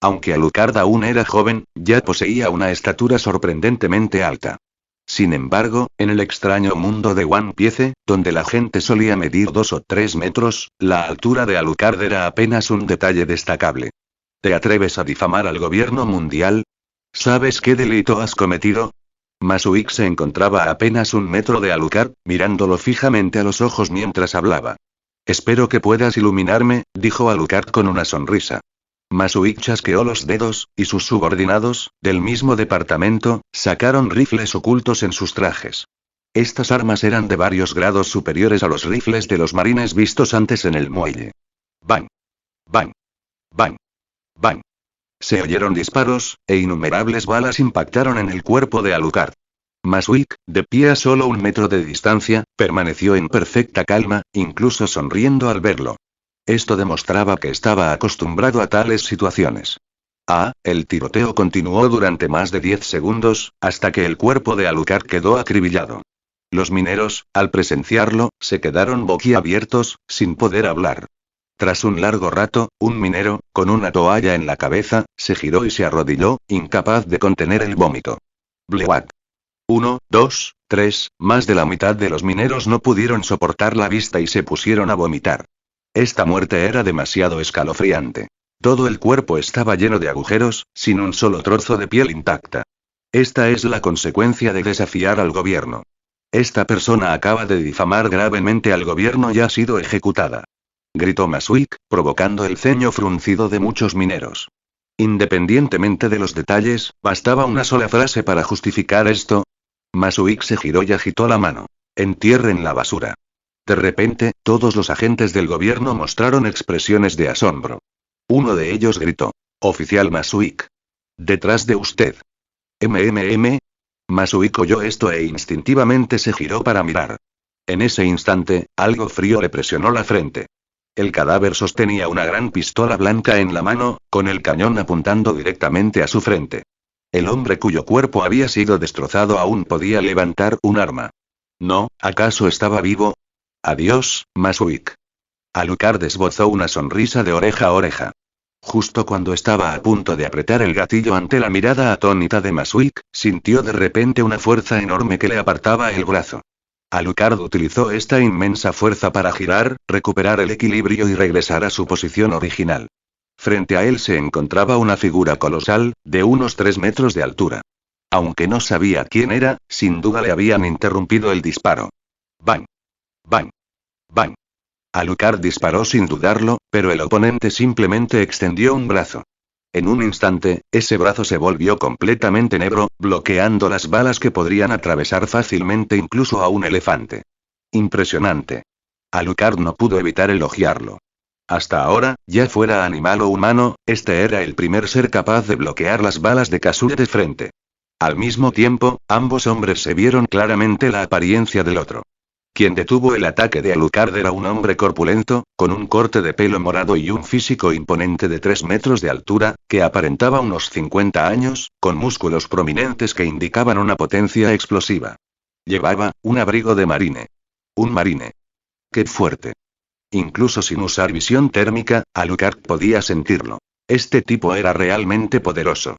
Aunque Alucard aún era joven, ya poseía una estatura sorprendentemente alta. Sin embargo, en el extraño mundo de One Piece, donde la gente solía medir 2 o 3 metros, la altura de Alucard era apenas un detalle destacable. ¿Te atreves a difamar al gobierno mundial? ¿Sabes qué delito has cometido? Masuik se encontraba a apenas 1 metro de Alucard, mirándolo fijamente a los ojos mientras hablaba. Espero que puedas iluminarme, dijo Alucard con una sonrisa. Masuik chasqueó los dedos, y sus subordinados, del mismo departamento, sacaron rifles ocultos en sus trajes. Estas armas eran de varios grados superiores a los rifles de los marines vistos antes en el muelle. ¡Bang! ¡Bang! ¡Bang! ¡Bang! Se oyeron disparos, e innumerables balas impactaron en el cuerpo de Alucard. Masuik, de pie a solo 1 metro de distancia, permaneció en perfecta calma, incluso sonriendo al verlo. Esto demostraba que estaba acostumbrado a tales situaciones. El tiroteo continuó durante más de 10 segundos, hasta que el cuerpo de Alucard quedó acribillado. Los mineros, al presenciarlo, se quedaron boquiabiertos, sin poder hablar. Tras un largo rato, un minero, con una toalla en la cabeza, se giró y se arrodilló, incapaz de contener el vómito. Blewat. 1, 2, 3, más de la mitad de los mineros no pudieron soportar la vista y se pusieron a vomitar. Esta muerte era demasiado escalofriante. Todo el cuerpo estaba lleno de agujeros, sin un solo trozo de piel intacta. Esta es la consecuencia de desafiar al gobierno. Esta persona acaba de difamar gravemente al gobierno y ha sido ejecutada. Gritó Masuik, provocando el ceño fruncido de muchos mineros. Independientemente de los detalles, bastaba una sola frase para justificar esto. Masuik se giró y agitó la mano. Entierren la basura. De repente, todos los agentes del gobierno mostraron expresiones de asombro. Uno de ellos gritó. Oficial Masuik. Detrás de usted. Masuik oyó esto e instintivamente se giró para mirar. En ese instante, algo frío le presionó la frente. El cadáver sostenía una gran pistola blanca en la mano, con el cañón apuntando directamente a su frente. El hombre cuyo cuerpo había sido destrozado aún podía levantar un arma. No, ¿acaso estaba vivo? Adiós, Masuik. Alucard esbozó una sonrisa de oreja a oreja. Justo cuando estaba a punto de apretar el gatillo ante la mirada atónita de Masuik, sintió de repente una fuerza enorme que le apartaba el brazo. Alucard utilizó esta inmensa fuerza para girar, recuperar el equilibrio y regresar a su posición original. Frente a él se encontraba una figura colosal, de unos 3 metros de altura. Aunque no sabía quién era, sin duda le habían interrumpido el disparo. ¡Bang! ¡Bang! ¡Bang! Alucard disparó sin dudarlo, pero el oponente simplemente extendió un brazo. En un instante, ese brazo se volvió completamente negro, bloqueando las balas que podrían atravesar fácilmente incluso a un elefante. Impresionante. Alucard no pudo evitar elogiarlo. Hasta ahora, ya fuera animal o humano, este era el primer ser capaz de bloquear las balas de Kazue de frente. Al mismo tiempo, ambos hombres se vieron claramente la apariencia del otro. Quien detuvo el ataque de Alucard era un hombre corpulento, con un corte de pelo morado y un físico imponente de 3 metros de altura, que aparentaba unos 50 años, con músculos prominentes que indicaban una potencia explosiva. Llevaba un abrigo de marine. Un marine. ¡Qué fuerte! Incluso sin usar visión térmica, Alucard podía sentirlo. Este tipo era realmente poderoso.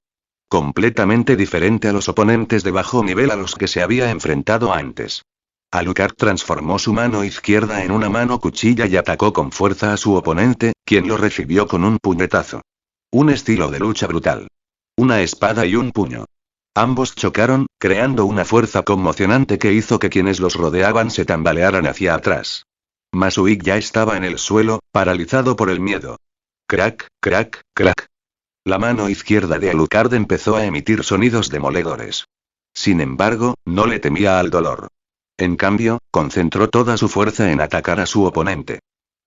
Completamente diferente a los oponentes de bajo nivel a los que se había enfrentado antes. Alucard transformó su mano izquierda en una mano cuchilla y atacó con fuerza a su oponente, quien lo recibió con un puñetazo. Un estilo de lucha brutal. Una espada y un puño. Ambos chocaron, creando una fuerza conmocionante que hizo que quienes los rodeaban se tambalearan hacia atrás. Masuik ya estaba en el suelo, paralizado por el miedo. Crack, crack, crack. La mano izquierda de Alucard empezó a emitir sonidos demoledores. Sin embargo, no le temía al dolor. En cambio, concentró toda su fuerza en atacar a su oponente.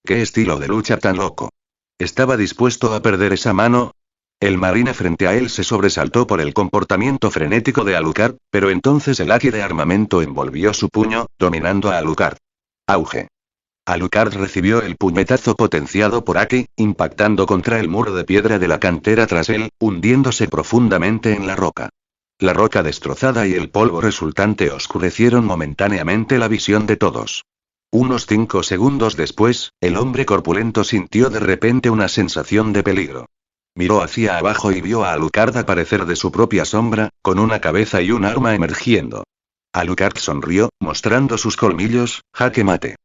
¡Qué estilo de lucha tan loco! ¿Estaba dispuesto a perder esa mano? El marine frente a él se sobresaltó por el comportamiento frenético de Alucard, pero entonces el haki de armamento envolvió su puño, dominando a Alucard. Auge. Alucard recibió el puñetazo potenciado por haki, impactando contra el muro de piedra de la cantera tras él, hundiéndose profundamente en la roca. La roca destrozada y el polvo resultante oscurecieron momentáneamente la visión de todos. Unos 5 segundos después, el hombre corpulento sintió de repente una sensación de peligro. Miró hacia abajo y vio a Alucard aparecer de su propia sombra, con una cabeza y un arma emergiendo. Alucard sonrió, mostrando sus colmillos. Jaque mate.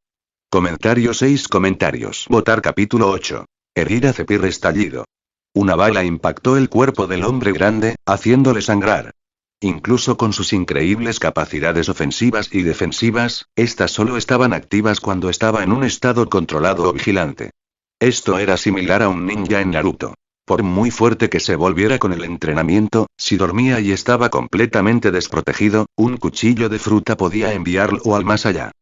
Comentario 6 comentarios. Votar capítulo 8. Herir a Zephyr estallido. Una bala impactó el cuerpo del hombre grande, haciéndole sangrar. Incluso con sus increíbles capacidades ofensivas y defensivas, estas solo estaban activas cuando estaba en un estado controlado o vigilante. Esto era similar a un ninja en Naruto. Por muy fuerte que se volviera con el entrenamiento, si dormía y estaba completamente desprotegido, un cuchillo de fruta podía enviarlo al más allá.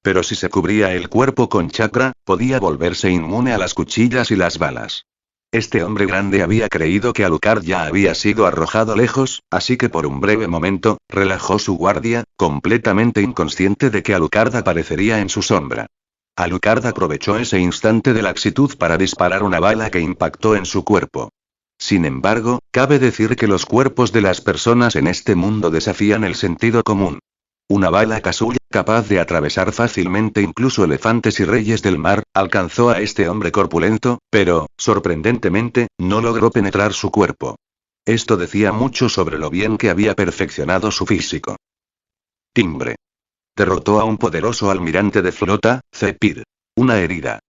Pero si se cubría el cuerpo con chakra, podía volverse inmune a las cuchillas y las balas. Este hombre grande había creído que Alucard ya había sido arrojado lejos, así que por un breve momento, relajó su guardia, completamente inconsciente de que Alucard aparecería en su sombra. Alucard aprovechó ese instante de laxitud para disparar una bala que impactó en su cuerpo. Sin embargo, cabe decir que los cuerpos de las personas en este mundo desafían el sentido común. Una bala casulla, capaz de atravesar fácilmente incluso elefantes y reyes del mar, alcanzó a este hombre corpulento, pero, sorprendentemente, no logró penetrar su cuerpo. Esto decía mucho sobre lo bien que había perfeccionado su físico. Timbre. Derrotó a un poderoso almirante de flota, Zephyr. Una herida.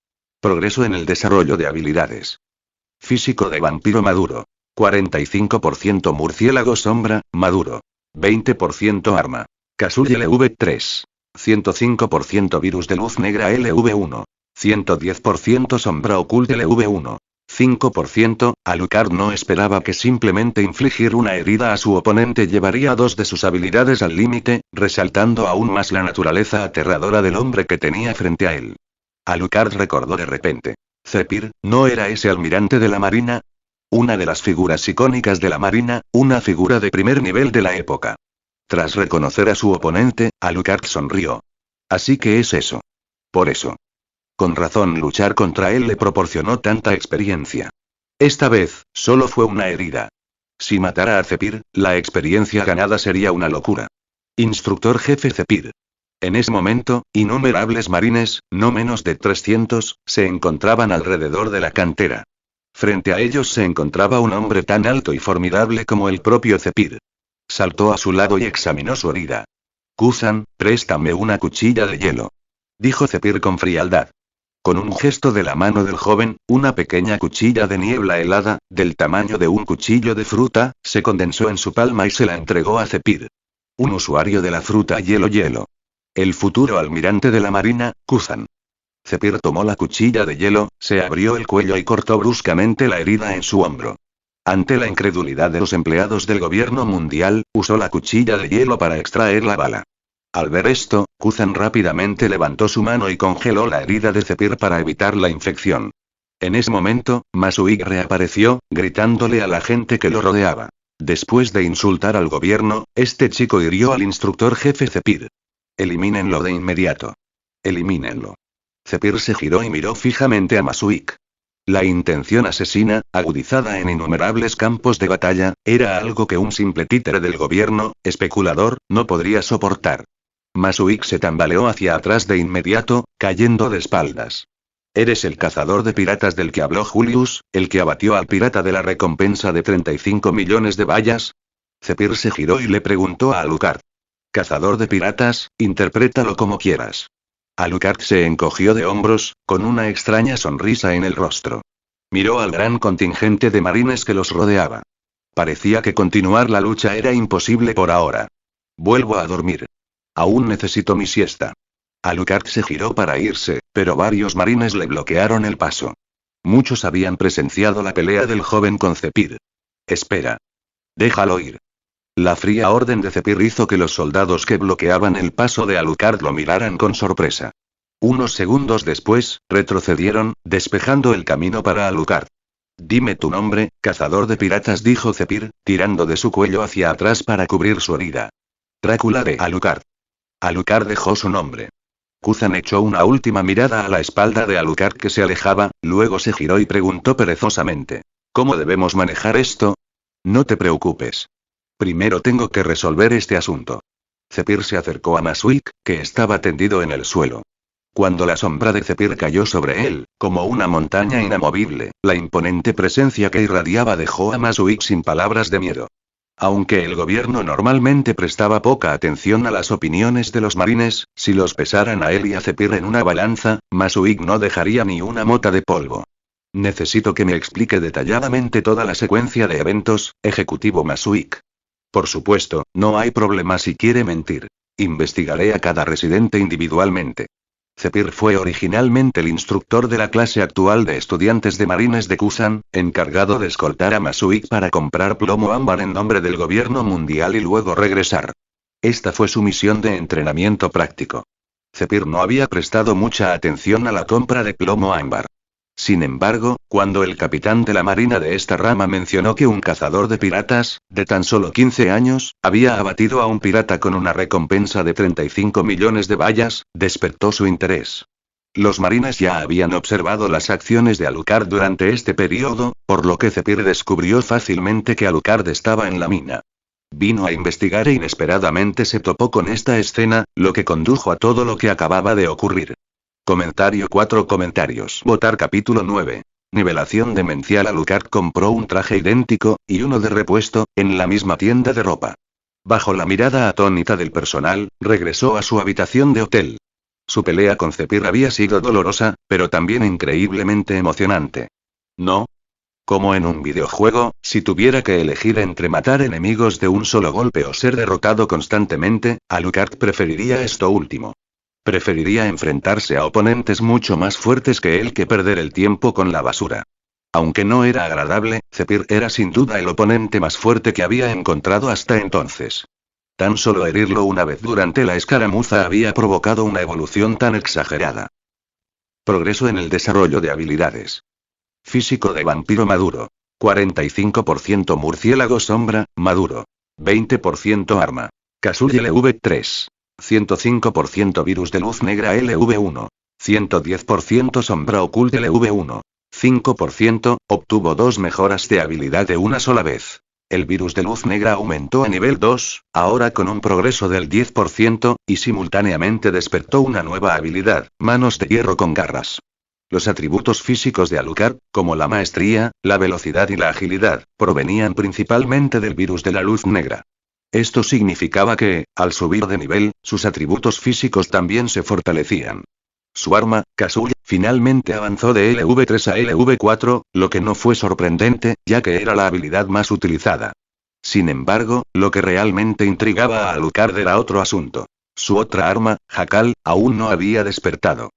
Progreso en el desarrollo de habilidades. Físico de vampiro maduro. 45% murciélago sombra, maduro. 20% arma. Casull LV3. 105% virus de luz negra LV1. 110% sombra oculta LV1. 5%, Alucard no esperaba que simplemente infligir una herida a su oponente llevaría a 2 de sus habilidades al límite, resaltando aún más la naturaleza aterradora del hombre que tenía frente a él. Alucard recordó de repente. Zephyr, ¿no era ese almirante de la marina? Una de las figuras icónicas de la marina, una figura de primer nivel de la época. Tras reconocer a su oponente, Alucard sonrió. Así que es eso. Por eso. Con razón luchar contra él le proporcionó tanta experiencia. Esta vez, solo fue una herida. Si matara a Zephyr, la experiencia ganada sería una locura. Instructor jefe Zephyr. En ese momento, innumerables marines, no menos de 300, se encontraban alrededor de la cantera. Frente a ellos se encontraba un hombre tan alto y formidable como el propio Zephyr. Saltó a su lado y examinó su herida. Kuzan, préstame una cuchilla de hielo. Dijo Zephyr con frialdad. Con un gesto de la mano del joven, una pequeña cuchilla de niebla helada, del tamaño de un cuchillo de fruta, se condensó en su palma y se la entregó a Zephyr. Un usuario de la fruta hielo. El futuro almirante de la marina, Kuzan. Zephyr tomó la cuchilla de hielo, se abrió el cuello y cortó bruscamente la herida en su hombro. Ante la incredulidad de los empleados del gobierno mundial, usó la cuchilla de hielo para extraer la bala. Al ver esto, Kuzan rápidamente levantó su mano y congeló la herida de Zephyr para evitar la infección. En ese momento, Masuik reapareció, gritándole a la gente que lo rodeaba. Después de insultar al gobierno, este chico hirió al instructor jefe Zephyr. Elimínenlo de inmediato. Elimínenlo. Zephyr se giró y miró fijamente a Masuik. La intención asesina, agudizada en innumerables campos de batalla, era algo que un simple títere del gobierno, especulador, no podría soportar. Masuik se tambaleó hacia atrás de inmediato, cayendo de espaldas. ¿Eres el cazador de piratas del que habló Julius, el que abatió al pirata de la recompensa de 35 millones de bayas? Zephyr se giró y le preguntó a Alucard. Cazador de piratas, interprétalo como quieras. Alucard se encogió de hombros, con una extraña sonrisa en el rostro. Miró al gran contingente de marines que los rodeaba. Parecía que continuar la lucha era imposible por ahora. Vuelvo a dormir. Aún necesito mi siesta. Alucard se giró para irse, pero varios marines le bloquearon el paso. Muchos habían presenciado la pelea del joven con Zephyr. Espera. Déjalo ir. La fría orden de Zephyr hizo que los soldados que bloqueaban el paso de Alucard lo miraran con sorpresa. Unos segundos después, retrocedieron, despejando el camino para Alucard. Dime tu nombre, cazador de piratas, dijo Zephyr, tirando de su cuello hacia atrás para cubrir su herida. Drácula de Alucard. Alucard dejó su nombre. Kuzan echó una última mirada a la espalda de Alucard que se alejaba, luego se giró y preguntó perezosamente. ¿Cómo debemos manejar esto? No te preocupes. Primero tengo que resolver este asunto. Zephyr se acercó a Masuik, que estaba tendido en el suelo. Cuando la sombra de Zephyr cayó sobre él, como una montaña inamovible, la imponente presencia que irradiaba dejó a Masuik sin palabras de miedo. Aunque el gobierno normalmente prestaba poca atención a las opiniones de los marines, si los pesaran a él y a Zephyr en una balanza, Masuik no dejaría ni una mota de polvo. Necesito que me explique detalladamente toda la secuencia de eventos, ejecutivo Masuik. Por supuesto, no hay problema si quiere mentir. Investigaré a cada residente individualmente. Zephyr fue originalmente el instructor de la clase actual de estudiantes de marines de Kuzan, encargado de escoltar a Masuik para comprar plomo ámbar en nombre del gobierno mundial y luego regresar. Esta fue su misión de entrenamiento práctico. Zephyr no había prestado mucha atención a la compra de plomo ámbar. Sin embargo, cuando el capitán de la marina de esta rama mencionó que un cazador de piratas, de tan solo 15 años, había abatido a un pirata con una recompensa de 35 millones de bayas, despertó su interés. Los marines ya habían observado las acciones de Alucard durante este periodo, por lo que Zephyr descubrió fácilmente que Alucard estaba en la mina. Vino a investigar e inesperadamente se topó con esta escena, lo que condujo a todo lo que acababa de ocurrir. Comentario 4 comentarios. Votar capítulo 9. Nivelación demencial. Alucard compró un traje idéntico, y uno de repuesto, en la misma tienda de ropa. Bajo la mirada atónita del personal, regresó a su habitación de hotel. Su pelea con Zephyr había sido dolorosa, pero también increíblemente emocionante. ¿No? Como en un videojuego, si tuviera que elegir entre matar enemigos de un solo golpe o ser derrotado constantemente, Alucard preferiría esto último. Preferiría enfrentarse a oponentes mucho más fuertes que él que perder el tiempo con la basura. Aunque no era agradable, Zephyr era sin duda el oponente más fuerte que había encontrado hasta entonces. Tan solo herirlo una vez durante la escaramuza había provocado una evolución tan exagerada. Progreso en el desarrollo de habilidades. Físico de vampiro maduro. 45% murciélago sombra, maduro. 20% arma. Casull LV3. 105% virus de luz negra LV1. 110% sombra oculta LV1. 5%, obtuvo 2 mejoras de habilidad de una sola vez. El virus de luz negra aumentó a nivel 2, ahora con un progreso del 10%, y simultáneamente despertó una nueva habilidad, manos de hierro con garras. Los atributos físicos de Alucard, como la maestría, la velocidad y la agilidad, provenían principalmente del virus de la luz negra. Esto significaba que, al subir de nivel, sus atributos físicos también se fortalecían. Su arma, Casull, finalmente avanzó de LV3 a LV4, lo que no fue sorprendente, ya que era la habilidad más utilizada. Sin embargo, lo que realmente intrigaba a Alucard era otro asunto. Su otra arma, Jackal, aún no había despertado.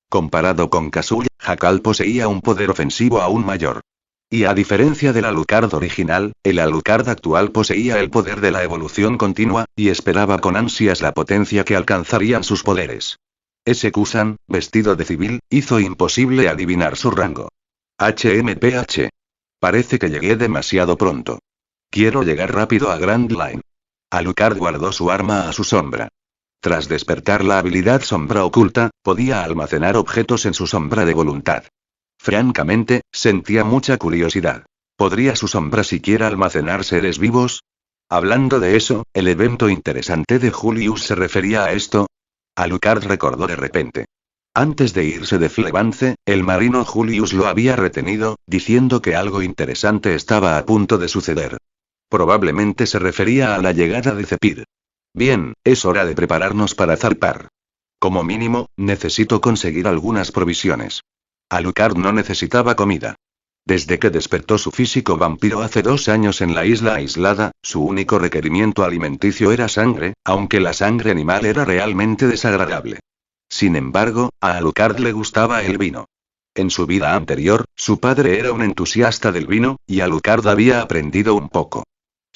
Comparado con Casull, Jackal poseía un poder ofensivo aún mayor. Y a diferencia del Alucard original, el Alucard actual poseía el poder de la evolución continua, y esperaba con ansias la potencia que alcanzarían sus poderes. Ese Kuzan, vestido de civil, hizo imposible adivinar su rango. HMPH. Parece que llegué demasiado pronto. Quiero llegar rápido a Grand Line. Alucard guardó su arma a su sombra. Tras despertar la habilidad sombra oculta, podía almacenar objetos en su sombra de voluntad. Francamente, sentía mucha curiosidad. ¿Podría su sombra siquiera almacenar seres vivos? Hablando de eso, el evento interesante de Julius se refería a esto. Alucard recordó de repente. Antes de irse de Flevance, el marino Julius lo había retenido, diciendo que algo interesante estaba a punto de suceder. Probablemente se refería a la llegada de Zephyr. Bien, es hora de prepararnos para zarpar. Como mínimo, necesito conseguir algunas provisiones. Alucard no necesitaba comida. Desde que despertó su físico vampiro hace 2 años en la isla aislada, su único requerimiento alimenticio era sangre, aunque la sangre animal era realmente desagradable. Sin embargo, a Alucard le gustaba el vino. En su vida anterior, su padre era un entusiasta del vino, y Alucard había aprendido un poco.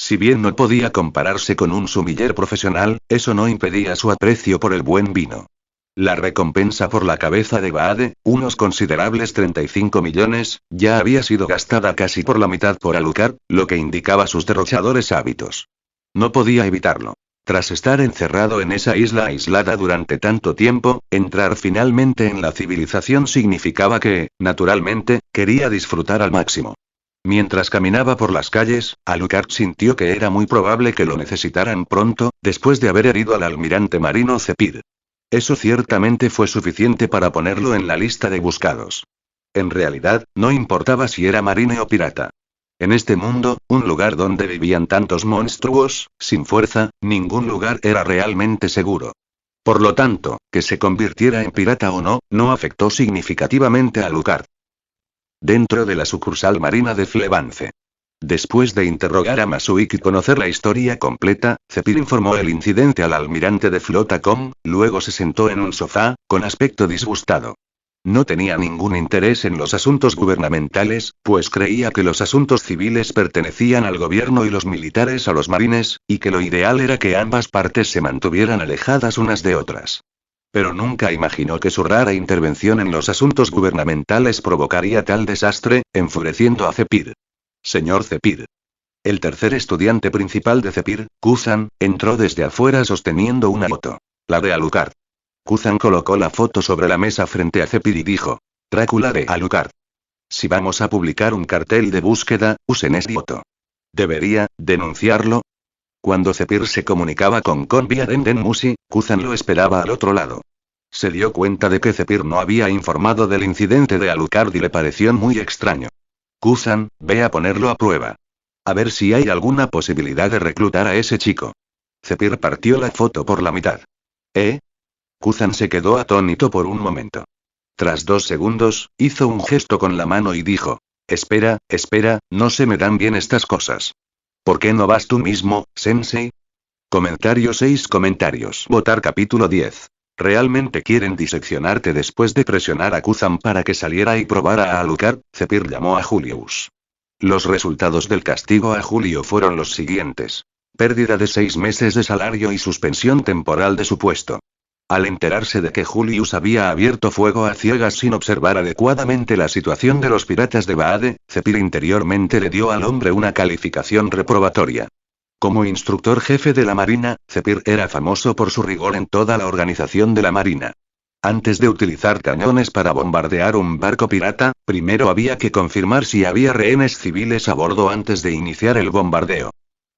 Si bien no podía compararse con un sommelier profesional, eso no impedía su aprecio por el buen vino. La recompensa por la cabeza de Baade, unos considerables 35 millones, ya había sido gastada casi por la mitad por Alucard, lo que indicaba sus derrochadores hábitos. No podía evitarlo. Tras estar encerrado en esa isla aislada durante tanto tiempo, entrar finalmente en la civilización significaba que, naturalmente, quería disfrutar al máximo. Mientras caminaba por las calles, Alucard sintió que era muy probable que lo necesitaran pronto, después de haber herido al almirante marino Zephyr. Eso ciertamente fue suficiente para ponerlo en la lista de buscados. En realidad, no importaba si era marine o pirata. En este mundo, un lugar donde vivían tantos monstruos, sin fuerza, ningún lugar era realmente seguro. Por lo tanto, que se convirtiera en pirata o no, no afectó significativamente a Alucard. Dentro de la sucursal marina de Flevance. Después de interrogar a Masuik y conocer la historia completa, Zephyr informó el incidente al almirante de Flotacom, luego se sentó en un sofá, con aspecto disgustado. No tenía ningún interés en los asuntos gubernamentales, pues creía que los asuntos civiles pertenecían al gobierno y los militares a los marines, y que lo ideal era que ambas partes se mantuvieran alejadas unas de otras. Pero nunca imaginó que su rara intervención en los asuntos gubernamentales provocaría tal desastre, enfureciendo a Zephyr. Señor Zephyr. El tercer estudiante principal de Zephyr, Kuzan, entró desde afuera sosteniendo una foto. La de Alucard. Kuzan colocó la foto sobre la mesa frente a Zephyr y dijo: Drácula de Alucard. Si vamos a publicar un cartel de búsqueda, usen esta foto. ¿Debería denunciarlo? Cuando Zephyr se comunicaba con Konbia Dendenmusi, Kuzan lo esperaba al otro lado. Se dio cuenta de que Zephyr no había informado del incidente de Alucard y le pareció muy extraño. Kuzan, ve a ponerlo a prueba. A ver si hay alguna posibilidad de reclutar a ese chico. Zephyr partió la foto por la mitad. ¿Eh? Kuzan se quedó atónito por un momento. Tras 2 segundos, hizo un gesto con la mano y dijo: Espera, no se me dan bien estas cosas. ¿Por qué no vas tú mismo, Sensei? Comentario 6 comentarios. Votar capítulo 10. ¿Realmente quieren diseccionarte después de presionar a Kuzan para que saliera y probara a Alucard? Zephyr llamó a Julius. Los resultados del castigo a Julio fueron los siguientes. Pérdida de 6 meses de salario y suspensión temporal de su puesto. Al enterarse de que Julius había abierto fuego a ciegas sin observar adecuadamente la situación de los piratas de Baade, Zephyr interiormente le dio al hombre una calificación reprobatoria. Como instructor jefe de la Marina, Zephyr era famoso por su rigor en toda la organización de la Marina. Antes de utilizar cañones para bombardear un barco pirata, primero había que confirmar si había rehenes civiles a bordo antes de iniciar el bombardeo.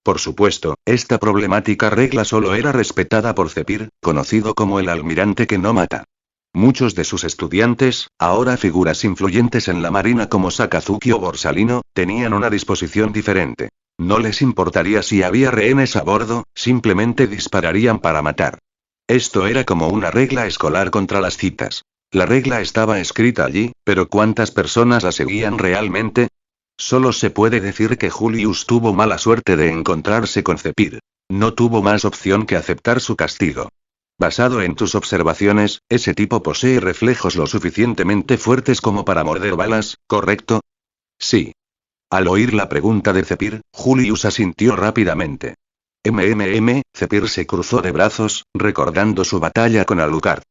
Por supuesto, esta problemática regla solo era respetada por Zephyr, conocido como el almirante que no mata. Muchos de sus estudiantes, ahora figuras influyentes en la Marina como Sakazuki o Borsalino, tenían una disposición diferente. No les importaría si había rehenes a bordo, simplemente dispararían para matar. Esto era como una regla escolar contra las citas. La regla estaba escrita allí, pero ¿cuántas personas la seguían realmente? Solo se puede decir que Julius tuvo mala suerte de encontrarse con Zephyr. No tuvo más opción que aceptar su castigo. Basado en tus observaciones, ese tipo posee reflejos lo suficientemente fuertes como para morder balas, ¿correcto? Sí. Al oír la pregunta de Zephyr, Julius asintió rápidamente. Zephyr se cruzó de brazos, recordando su batalla con Alucard.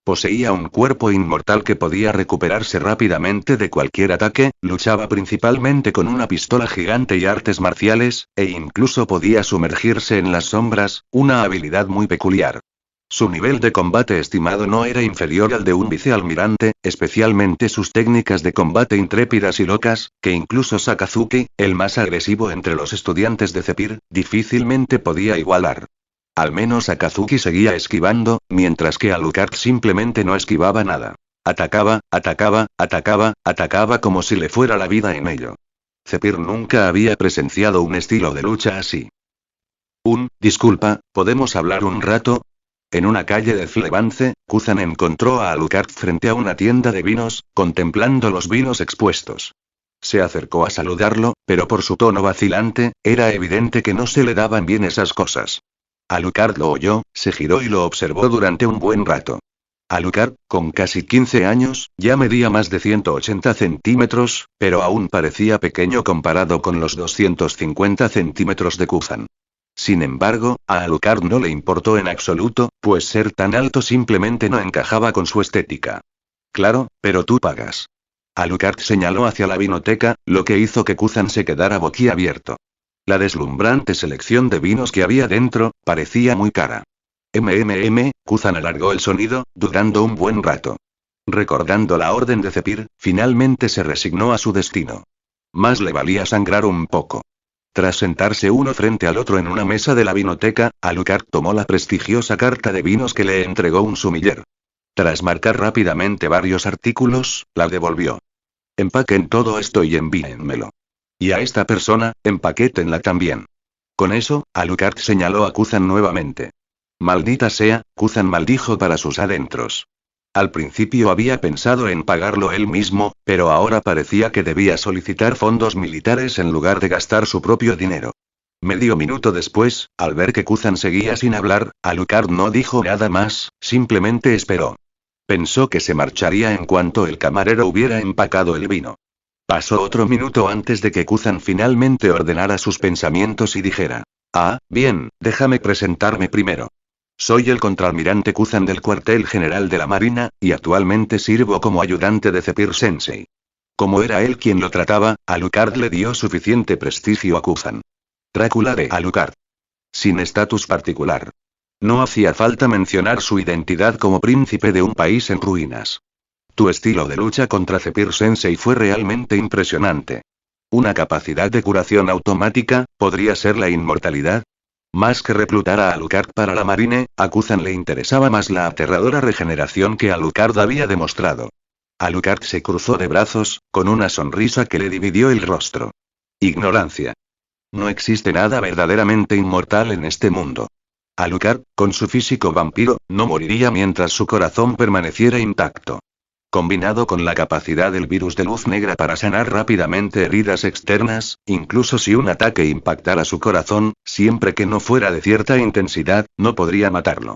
Poseía un cuerpo inmortal que podía recuperarse rápidamente de cualquier ataque, luchaba principalmente con una pistola gigante y artes marciales, e incluso podía sumergirse en las sombras, una habilidad muy peculiar. Su nivel de combate estimado no era inferior al de un vicealmirante, especialmente sus técnicas de combate intrépidas y locas, que incluso Sakazuki, el más agresivo entre los estudiantes de Zephyr, difícilmente podía igualar. Al menos Akazuki seguía esquivando, mientras que Alucard simplemente no esquivaba nada. Atacaba, atacaba, atacaba, atacaba como si le fuera la vida en ello. Zephyr nunca había presenciado un estilo de lucha así. Disculpa, ¿podemos hablar un rato? En una calle de Flevance, Kuzan encontró a Alucard frente a una tienda de vinos, contemplando los vinos expuestos. Se acercó a saludarlo, pero por su tono vacilante, era evidente que no se le daban bien esas cosas. Alucard lo oyó, se giró y lo observó durante un buen rato. Alucard, con casi 15 años, ya medía más de 180 centímetros, pero aún parecía pequeño comparado con los 250 centímetros de Kuzan. Sin embargo, a Alucard no le importó en absoluto, pues ser tan alto simplemente no encajaba con su estética. Claro, pero tú pagas. Alucard señaló hacia la vinoteca, lo que hizo que Kuzan se quedara boquiabierto. La deslumbrante selección de vinos que había dentro, parecía muy cara. Kuzan alargó el sonido, durando un buen rato. Recordando la orden de Zephyr, finalmente se resignó a su destino. Más le valía sangrar un poco. Tras sentarse uno frente al otro en una mesa de la vinoteca, Alucard tomó la prestigiosa carta de vinos que le entregó un sumiller. Tras marcar rápidamente varios artículos, la devolvió. Empaquen todo esto y envíenmelo. Y a esta persona, empaquétenla también. Con eso, Alucard señaló a Kuzan nuevamente. Maldita sea, Kuzan maldijo para sus adentros. Al principio había pensado en pagarlo él mismo, pero ahora parecía que debía solicitar fondos militares en lugar de gastar su propio dinero. Medio minuto después, al ver que Kuzan seguía sin hablar, Alucard no dijo nada más, simplemente esperó. Pensó que se marcharía en cuanto el camarero hubiera empacado el vino. Pasó otro minuto antes de que Kuzan finalmente ordenara sus pensamientos y dijera: bien, déjame presentarme primero. Soy el contraalmirante Kuzan del cuartel general de la Marina, y actualmente sirvo como ayudante de Zephyr Sensei. Como era él quien lo trataba, Alucard le dio suficiente prestigio a Kuzan. Drácula de Alucard. Sin estatus particular. No hacía falta mencionar su identidad como príncipe de un país en ruinas. Tu estilo de lucha contra Zephyr Sensei fue realmente impresionante. Una capacidad de curación automática, ¿podría ser la inmortalidad? Más que reclutar a Alucard para la Marine, a Kuzan le interesaba más la aterradora regeneración que Alucard había demostrado. Alucard se cruzó de brazos, con una sonrisa que le dividió el rostro. Ignorancia. No existe nada verdaderamente inmortal en este mundo. Alucard, con su físico vampiro, no moriría mientras su corazón permaneciera intacto. Combinado con la capacidad del virus de luz negra para sanar rápidamente heridas externas, incluso si un ataque impactara su corazón, siempre que no fuera de cierta intensidad, no podría matarlo.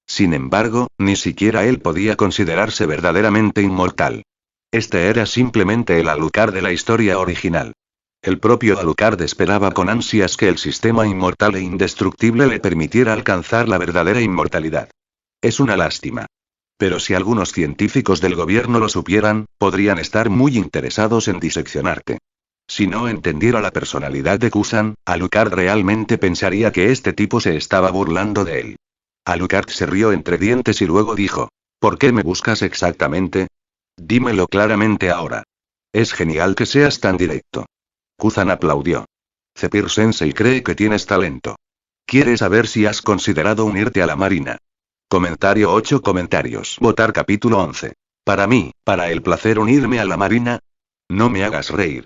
Sin embargo, ni siquiera él podía considerarse verdaderamente inmortal. Este era simplemente el Alucard de la historia original. El propio Alucard esperaba con ansias que el sistema inmortal e indestructible le permitiera alcanzar la verdadera inmortalidad. Es una lástima. Pero si algunos científicos del gobierno lo supieran, podrían estar muy interesados en diseccionarte. Si no entendiera la personalidad de Kuzan, Alucard realmente pensaría que este tipo se estaba burlando de él. Alucard se rió entre dientes y luego dijo: ¿Por qué me buscas exactamente? Dímelo claramente ahora. Es genial que seas tan directo. Kuzan aplaudió. Zephyr Sensei cree que tienes talento. Quiere saber si has considerado unirte a la Marina. Comentario 8 comentarios. Votar capítulo 11. Para mí, para el placer unirme a la Marina. No me hagas reír.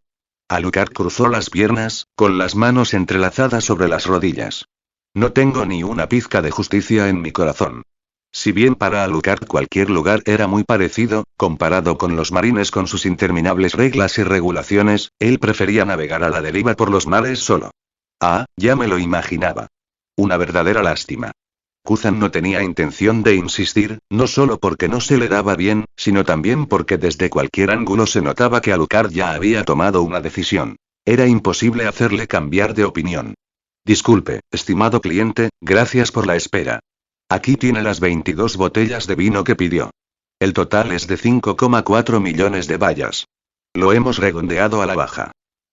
Alucard cruzó las piernas, con las manos entrelazadas sobre las rodillas. No tengo ni una pizca de justicia en mi corazón. Si bien para Alucard cualquier lugar era muy parecido, comparado con los marines con sus interminables reglas y regulaciones, él prefería navegar a la deriva por los mares solo. Ya me lo imaginaba. Una verdadera lástima. Kuzan no tenía intención de insistir, no solo porque no se le daba bien, sino también porque desde cualquier ángulo se notaba que Alucard ya había tomado una decisión. Era imposible hacerle cambiar de opinión. Disculpe, estimado cliente, gracias por la espera. Aquí tiene las 22 botellas de vino que pidió. El total es de 5,4 millones de bayas. Lo hemos redondeado a la baja.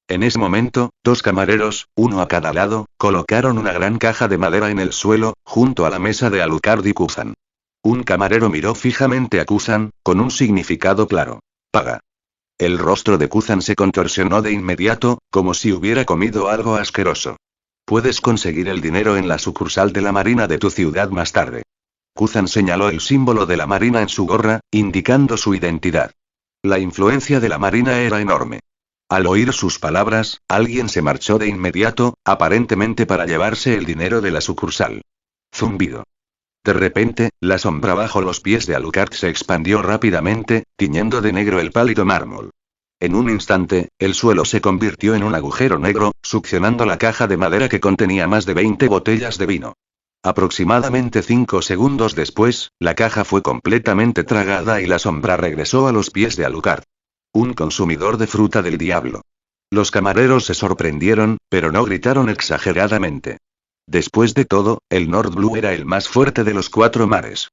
En ese momento, dos camareros, uno a cada lado, colocaron una gran caja de madera en el suelo, junto a la mesa de Alucard y Kuzan. Un camarero miró fijamente a Kuzan, con un significado claro. Paga. El rostro de Kuzan se contorsionó de inmediato, como si hubiera comido algo asqueroso. Puedes conseguir el dinero en la sucursal de la Marina de tu ciudad más tarde. Kuzan señaló el símbolo de la Marina en su gorra, indicando su identidad. La influencia de la Marina era enorme. Al oír sus palabras, alguien se marchó de inmediato, aparentemente para llevarse el dinero de la sucursal. Zumbido. De repente, la sombra bajo los pies de Alucard se expandió rápidamente, tiñendo de negro el pálido mármol. En un instante, el suelo se convirtió en un agujero negro, succionando la caja de madera que contenía más de 20 botellas de vino. Aproximadamente 5 segundos después, la caja fue completamente tragada y la sombra regresó a los pies de Alucard. Un consumidor de fruta del diablo. Los camareros se sorprendieron, pero no gritaron exageradamente. Después de todo, el Nord Blue era el más fuerte de los 4 mares.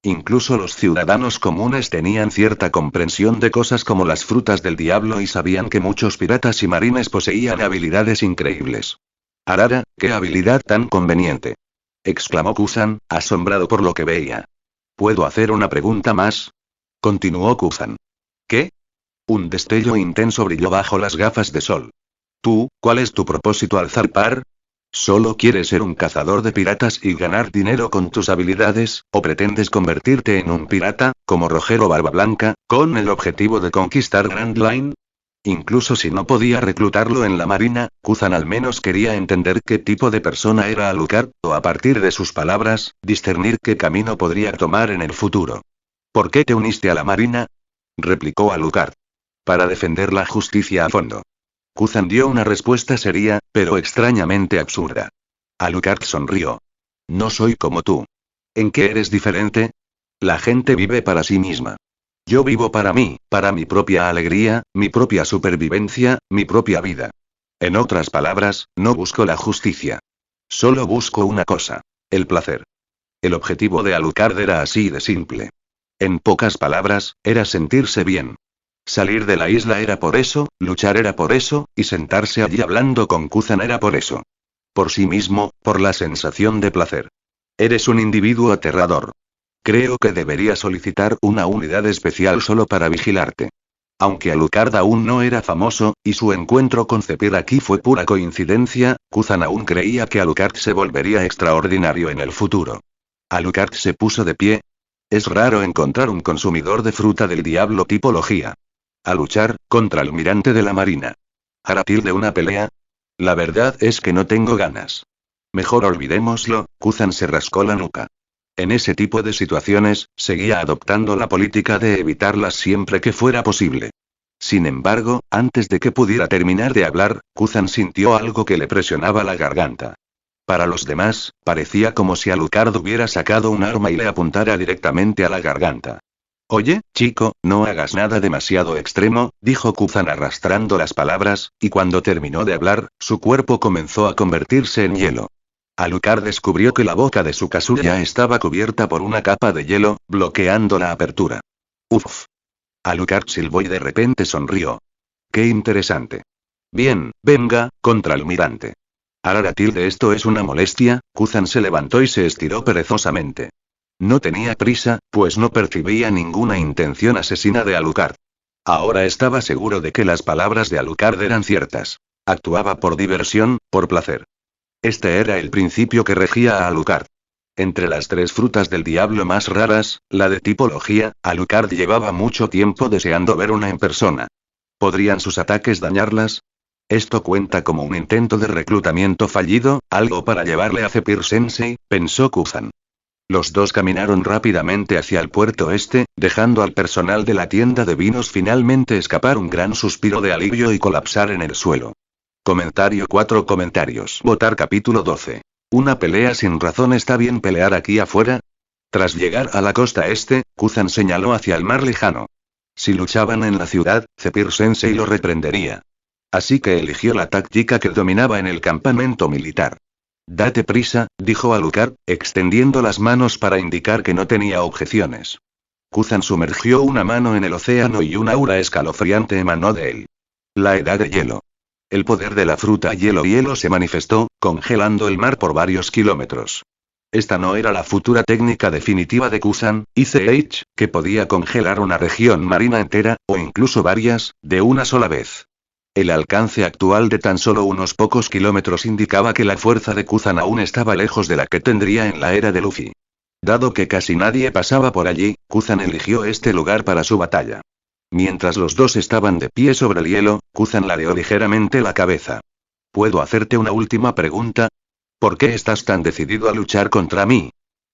Incluso los ciudadanos comunes tenían cierta comprensión de cosas como las frutas del diablo y sabían que muchos piratas y marines poseían habilidades increíbles. Arara, qué habilidad tan conveniente. Exclamó Kuzan, asombrado por lo que veía. ¿Puedo hacer una pregunta más? Continuó Kuzan. ¿Qué? Un destello intenso brilló bajo las gafas de sol. ¿Tú, cuál es tu propósito al zarpar? ¿Solo quieres ser un cazador de piratas y ganar dinero con tus habilidades, o pretendes convertirte en un pirata, como Rogero Barbablanca, con el objetivo de conquistar Grand Line? Incluso si no podía reclutarlo en la marina, Kuzan al menos quería entender qué tipo de persona era Alucard, o a partir de sus palabras, discernir qué camino podría tomar en el futuro. ¿Por qué te uniste a la marina? Replicó Alucard. Para defender la justicia a fondo. Kuzan dio una respuesta seria, pero extrañamente absurda. Alucard sonrió. No soy como tú. ¿En qué eres diferente? La gente vive para sí misma. Yo vivo para mí, para mi propia alegría, mi propia supervivencia, mi propia vida. En otras palabras, no busco la justicia. Solo busco una cosa. El placer. El objetivo de Alucard era así de simple. En pocas palabras, era sentirse bien. Salir de la isla era por eso, luchar era por eso, y sentarse allí hablando con Kuzan era por eso. Por sí mismo, por la sensación de placer. Eres un individuo aterrador. Creo que debería solicitar una unidad especial solo para vigilarte. Aunque Alucard aún no era famoso, y su encuentro con Zephyr aquí fue pura coincidencia, Kuzan aún creía que Alucard se volvería extraordinario en el futuro. Alucard se puso de pie. Es raro encontrar un consumidor de fruta del diablo tipología. A luchar, contra el almirante de la marina. ¿Hará de una pelea? La verdad es que no tengo ganas. Mejor olvidémoslo, Kuzan se rascó la nuca. En ese tipo de situaciones, seguía adoptando la política de evitarlas siempre que fuera posible. Sin embargo, antes de que pudiera terminar de hablar, Kuzan sintió algo que le presionaba la garganta. Para los demás, parecía como si Alucard hubiera sacado un arma y le apuntara directamente a la garganta. Oye, chico, no hagas nada demasiado extremo, dijo Kuzan arrastrando las palabras, y cuando terminó de hablar, su cuerpo comenzó a convertirse en hielo. Alucard descubrió que la boca de su casulla estaba cubierta por una capa de hielo, bloqueando la apertura. Uf. Alucard silbó y de repente sonrió. Qué interesante. Bien, venga, contraalmirante. Arara esto es una molestia. Kuzan se levantó y se estiró perezosamente. No tenía prisa, pues no percibía ninguna intención asesina de Alucard. Ahora estaba seguro de que las palabras de Alucard eran ciertas. Actuaba por diversión, por placer. Este era el principio que regía a Alucard. Entre las 3 frutas del diablo más raras, la de tipología, Alucard llevaba mucho tiempo deseando ver una en persona. ¿Podrían sus ataques dañarlas? Esto cuenta como un intento de reclutamiento fallido, algo para llevarle a Zephyr Sensei, pensó Kuzan. Los dos caminaron rápidamente hacia el puerto este, dejando al personal de la tienda de vinos finalmente escapar un gran suspiro de alivio y colapsar en el suelo. Comentario 4 comentarios. Votar capítulo 12. ¿Una pelea sin razón está bien pelear aquí afuera? Tras llegar a la costa este, Kuzan señaló hacia el mar lejano. Si luchaban en la ciudad, Zephyr Sensei lo reprendería. Así que eligió la táctica que dominaba en el campamento militar. Date prisa, dijo Alucard, extendiendo las manos para indicar que no tenía objeciones. Kuzan sumergió una mano en el océano y un aura escalofriante emanó de él. La edad de hielo. El poder de la fruta hielo se manifestó, congelando el mar por varios kilómetros. Esta no era la futura técnica definitiva de Kuzan, ICH, que podía congelar una región marina entera, o incluso varias, de una sola vez. El alcance actual de tan solo unos pocos kilómetros indicaba que la fuerza de Kuzan aún estaba lejos de la que tendría en la era de Luffy. Dado que casi nadie pasaba por allí, Kuzan eligió este lugar para su batalla. Mientras los dos estaban de pie sobre el hielo, Kuzan ladeó ligeramente la cabeza. ¿Puedo hacerte una última pregunta? ¿Por qué estás tan decidido a luchar contra mí?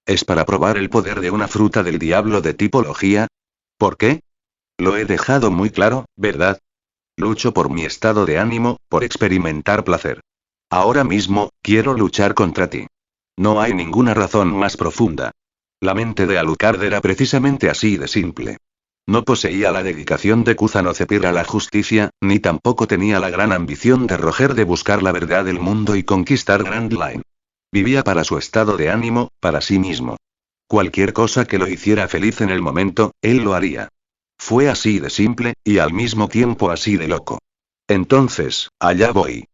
¿Es para probar el poder de una fruta del diablo de tipología? ¿Por qué? Lo he dejado muy claro, ¿verdad? Lucho por mi estado de ánimo, por experimentar placer. Ahora mismo, quiero luchar contra ti. No hay ninguna razón más profunda. La mente de Alucard era precisamente así de simple. No poseía la dedicación de Kuzan o Zephyr a la justicia, ni tampoco tenía la gran ambición de Roger de buscar la verdad del mundo y conquistar Grand Line. Vivía para su estado de ánimo, para sí mismo. Cualquier cosa que lo hiciera feliz en el momento, él lo haría. Fue así de simple, y al mismo tiempo así de loco. Entonces, allá voy.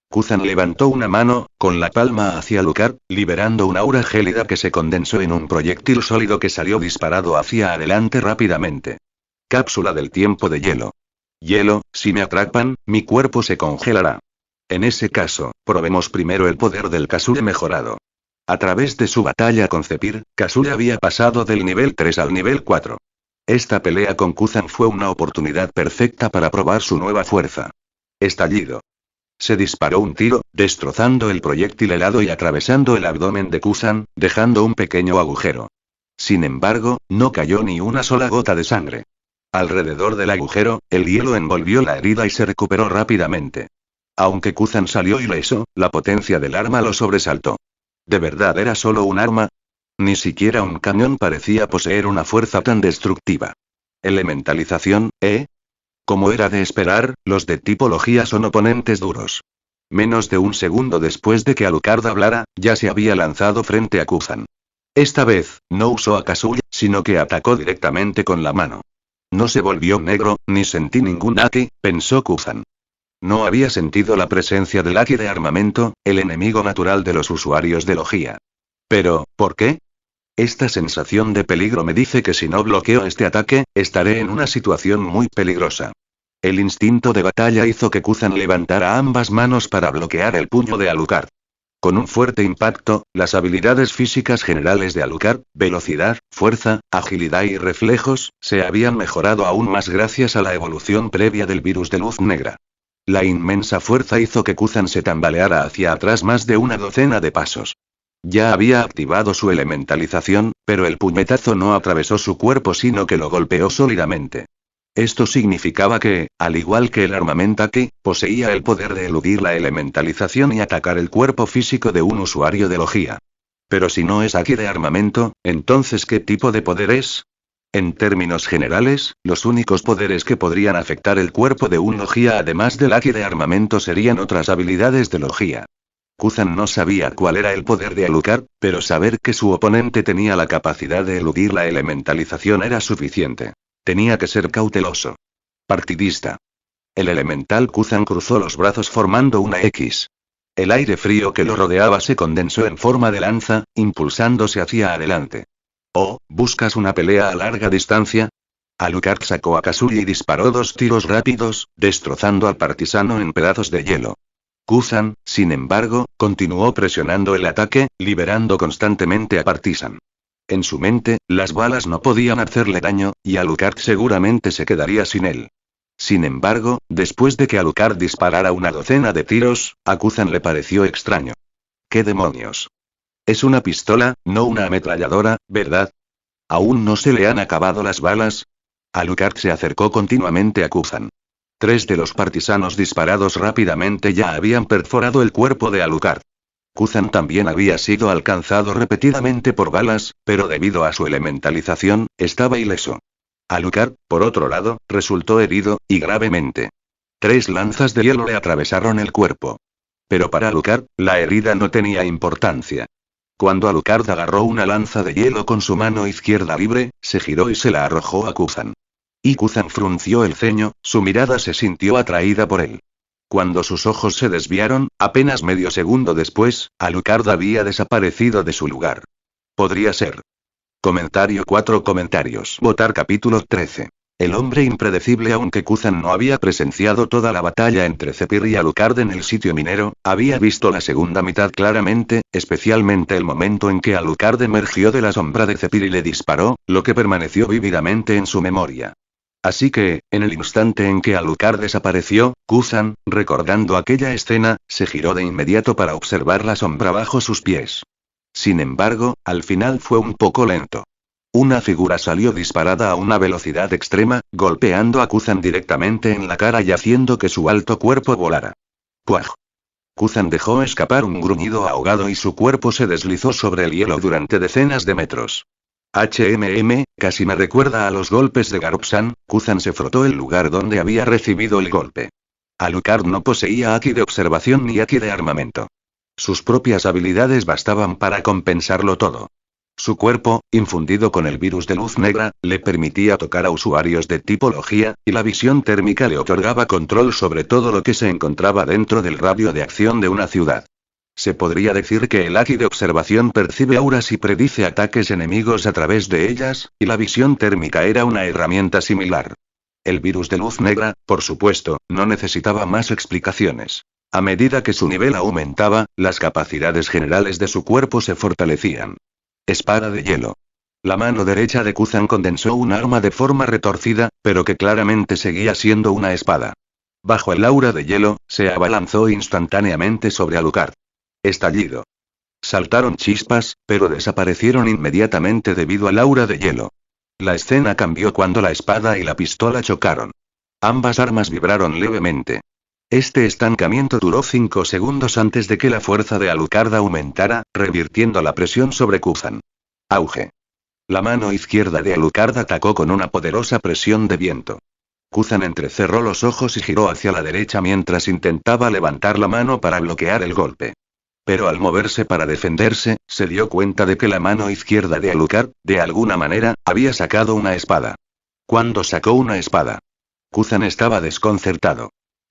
Kuzan levantó una mano, con la palma hacia Alucard, liberando una aura gélida que se condensó en un proyectil sólido que salió disparado hacia adelante rápidamente. Cápsula del tiempo de hielo. Hielo, si me atrapan, mi cuerpo se congelará. En ese caso, probemos primero el poder del Kazure mejorado. A través de su batalla con Zephyr, Kazure había pasado del nivel 3 al nivel 4. Esta pelea con Kuzan fue una oportunidad perfecta para probar su nueva fuerza. Estallido. Se disparó un tiro, destrozando el proyectil helado y atravesando el abdomen de Kuzan, dejando un pequeño agujero. Sin embargo, no cayó ni una sola gota de sangre. Alrededor del agujero, el hielo envolvió la herida y se recuperó rápidamente. Aunque Kuzan salió ileso, la potencia del arma lo sobresaltó. ¿De verdad era solo un arma? Ni siquiera un cañón parecía poseer una fuerza tan destructiva. Elementalización, ¿eh? Como era de esperar, los de tipología son oponentes duros. Menos de un segundo después de que Alucard hablara, ya se había lanzado frente a Kuzan. Esta vez, no usó a Kazuya, sino que atacó directamente con la mano. No se volvió negro, ni sentí ningún Haki, pensó Kuzan. No había sentido la presencia del Haki de armamento, el enemigo natural de los usuarios de Logia. Pero, ¿por qué? Esta sensación de peligro me dice que si no bloqueo este ataque, estaré en una situación muy peligrosa. El instinto de batalla hizo que Kuzan levantara ambas manos para bloquear el puño de Alucard. Con un fuerte impacto, las habilidades físicas generales de Alucard, velocidad, fuerza, agilidad y reflejos, se habían mejorado aún más gracias a la evolución previa del virus de luz negra. La inmensa fuerza hizo que Kuzan se tambaleara hacia atrás más de una docena de pasos. Ya había activado su elementalización, pero el puñetazo no atravesó su cuerpo sino que lo golpeó sólidamente. Esto significaba que, al igual que el armamentaki, poseía el poder de eludir la elementalización y atacar el cuerpo físico de un usuario de Logia. Pero si no es Haki de armamento, entonces ¿qué tipo de poder es? En términos generales, los únicos poderes que podrían afectar el cuerpo de un Logia además del Haki de armamento serían otras habilidades de Logia. Kuzan no sabía cuál era el poder de Alucard, pero saber que su oponente tenía la capacidad de eludir la elementalización era suficiente. Tenía que ser cauteloso. Partidista. El elemental Kuzan cruzó los brazos formando una X. El aire frío que lo rodeaba se condensó en forma de lanza, impulsándose hacia adelante. Oh, ¿buscas una pelea a larga distancia? Alucard sacó a Kazuya y disparó 2 tiros rápidos, destrozando al partisano en pedazos de hielo. Kuzan, sin embargo, continuó presionando el ataque, liberando constantemente a Partisan. En su mente, las balas no podían hacerle daño, y Alucard seguramente se quedaría sin él. Sin embargo, después de que Alucard disparara una docena de tiros, a Kuzan le pareció extraño. ¿Qué demonios? Es una pistola, no una ametralladora, ¿verdad? ¿Aún no se le han acabado las balas? Alucard se acercó continuamente a Kuzan. 3 de los partisanos disparados rápidamente ya habían perforado el cuerpo de Alucard. Kuzan también había sido alcanzado repetidamente por balas, pero debido a su elementalización, estaba ileso. Alucard, por otro lado, resultó herido, y gravemente. 3 lanzas de hielo le atravesaron el cuerpo. Pero para Alucard, la herida no tenía importancia. Cuando Alucard agarró una lanza de hielo con su mano izquierda libre, se giró y se la arrojó a Kuzan. Y Kuzan frunció el ceño, su mirada se sintió atraída por él. Cuando sus ojos se desviaron, apenas medio segundo después, Alucard había desaparecido de su lugar. Podría ser. Comentario 4 comentarios. Votar capítulo 13. El hombre impredecible. Aunque Kuzan no había presenciado toda la batalla entre Zephyr y Alucard en el sitio minero, había visto la segunda mitad claramente, especialmente el momento en que Alucard emergió de la sombra de Zephyr y le disparó, lo que permaneció vívidamente en su memoria. Así que, en el instante en que Alucard desapareció, Kuzan, recordando aquella escena, se giró de inmediato para observar la sombra bajo sus pies. Sin embargo, al final fue un poco lento. Una figura salió disparada a una velocidad extrema, golpeando a Kuzan directamente en la cara y haciendo que su alto cuerpo volara. ¡Puaj! Kuzan dejó escapar un gruñido ahogado y su cuerpo se deslizó sobre el hielo durante decenas de metros. Casi me recuerda a los golpes de Garp-san. Kuzan se frotó el lugar donde había recibido el golpe. Alucard no poseía haki de observación ni haki de armamento. Sus propias habilidades bastaban para compensarlo todo. Su cuerpo, infundido con el virus de luz negra, le permitía tocar a usuarios de tipología, y la visión térmica le otorgaba control sobre todo lo que se encontraba dentro del radio de acción de una ciudad. Se podría decir que el haki de observación percibe auras y predice ataques enemigos a través de ellas, y la visión térmica era una herramienta similar. El virus de luz negra, por supuesto, no necesitaba más explicaciones. A medida que su nivel aumentaba, las capacidades generales de su cuerpo se fortalecían. Espada de hielo. La mano derecha de Kuzan condensó un arma de forma retorcida, pero que claramente seguía siendo una espada. Bajo el aura de hielo, se abalanzó instantáneamente sobre Alucard. Estallido. Saltaron chispas, pero desaparecieron inmediatamente debido al aura de hielo. La escena cambió cuando la espada y la pistola chocaron. Ambas armas vibraron levemente. Este estancamiento duró 5 segundos antes de que la fuerza de Alucard aumentara, revirtiendo la presión sobre Kuzan. Auge. La mano izquierda de Alucard atacó con una poderosa presión de viento. Kuzan entrecerró los ojos y giró hacia la derecha mientras intentaba levantar la mano para bloquear el golpe. Pero al moverse para defenderse, se dio cuenta de que la mano izquierda de Alucard, de alguna manera, había sacado una espada. ¿Cuándo sacó una espada? Kuzan estaba desconcertado.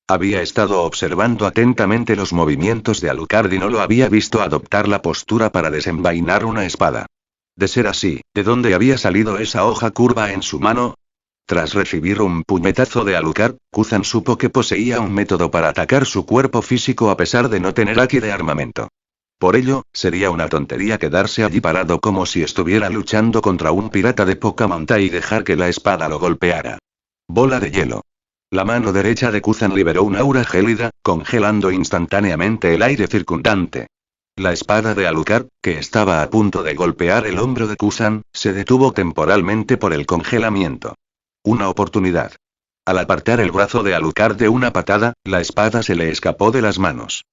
Había estado observando atentamente los movimientos de Alucard y no lo había visto adoptar la postura para desenvainar una espada. De ser así, ¿de dónde había salido esa hoja curva en su mano? Tras recibir un puñetazo de Alucard, Kuzan supo que poseía un método para atacar su cuerpo físico a pesar de no tener haki de armamento. Por ello, sería una tontería quedarse allí parado como si estuviera luchando contra un pirata de poca monta y dejar que la espada lo golpeara. Bola de hielo. La mano derecha de Kuzan liberó un aura gélida, congelando instantáneamente el aire circundante. La espada de Alucard, que estaba a punto de golpear el hombro de Kuzan, se detuvo temporalmente por el congelamiento. Una oportunidad. Al apartar el brazo de Alucard de una patada, la espada se le escapó de las manos.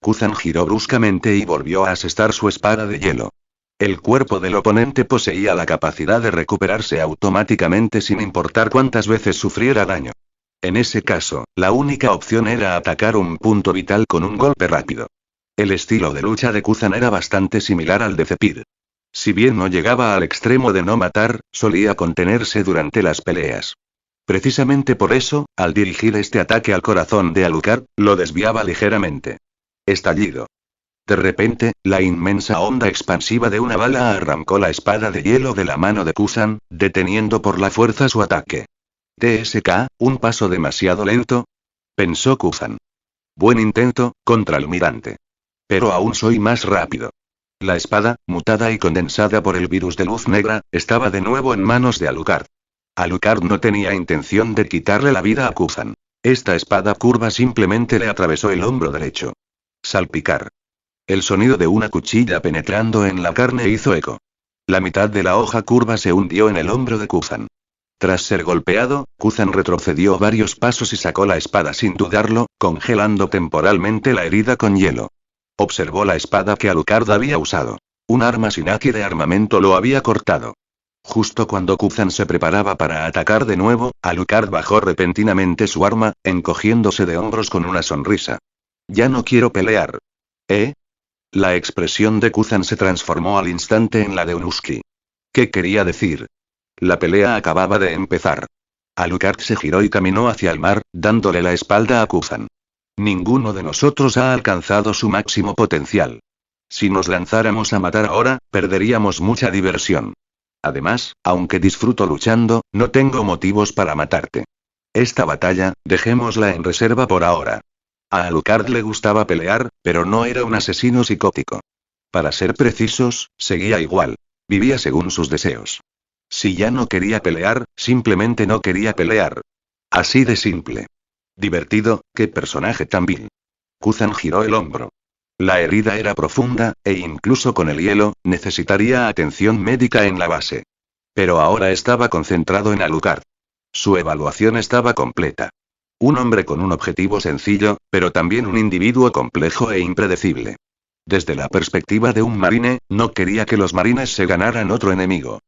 Kuzan giró bruscamente y volvió a asestar su espada de hielo. El cuerpo del oponente poseía la capacidad de recuperarse automáticamente sin importar cuántas veces sufriera daño. En ese caso, la única opción era atacar un punto vital con un golpe rápido. El estilo de lucha de Kuzan era bastante similar al de Zephyr. Si bien no llegaba al extremo de no matar, solía contenerse durante las peleas. Precisamente por eso, al dirigir este ataque al corazón de Alucard, lo desviaba ligeramente. Estallido. De repente, la inmensa onda expansiva de una bala arrancó la espada de hielo de la mano de Kuzan, deteniendo por la fuerza su ataque. TSK, un paso demasiado lento, pensó Kuzan. Buen intento, contraalmirante. Pero aún soy más rápido. La espada, mutada y condensada por el virus de luz negra, estaba de nuevo en manos de Alucard. Alucard no tenía intención de quitarle la vida a Kuzan. Esta espada curva simplemente le atravesó el hombro derecho. Salpicar. El sonido de una cuchilla penetrando en la carne hizo eco. La mitad de la hoja curva se hundió en el hombro de Kuzan. Tras ser golpeado, Kuzan retrocedió varios pasos y sacó la espada sin dudarlo, congelando temporalmente la herida con hielo. Observó la espada que Alucard había usado. Un arma sin haki de armamento lo había cortado. Justo cuando Kuzan se preparaba para atacar de nuevo, Alucard bajó repentinamente su arma, encogiéndose de hombros con una sonrisa. Ya no quiero pelear. ¿Eh? La expresión de Kuzan se transformó al instante en la de Unusuki. ¿Qué quería decir? La pelea acababa de empezar. Alucard se giró y caminó hacia el mar, dándole la espalda a Kuzan. Ninguno de nosotros ha alcanzado su máximo potencial. Si nos lanzáramos a matar ahora, perderíamos mucha diversión. Además, aunque disfruto luchando, no tengo motivos para matarte. Esta batalla, dejémosla en reserva por ahora. A Alucard le gustaba pelear, pero no era un asesino psicótico. Para ser precisos, seguía igual. Vivía según sus deseos. Si ya no quería pelear, simplemente no quería pelear. Así de simple. Divertido, qué personaje tan vil. Kuzan giró el hombro. La herida era profunda, e incluso con el hielo, necesitaría atención médica en la base. Pero ahora estaba concentrado en Alucard. Su evaluación estaba completa. Un hombre con un objetivo sencillo, pero también un individuo complejo e impredecible. Desde la perspectiva de un marine, no quería que los marines se ganaran otro enemigo.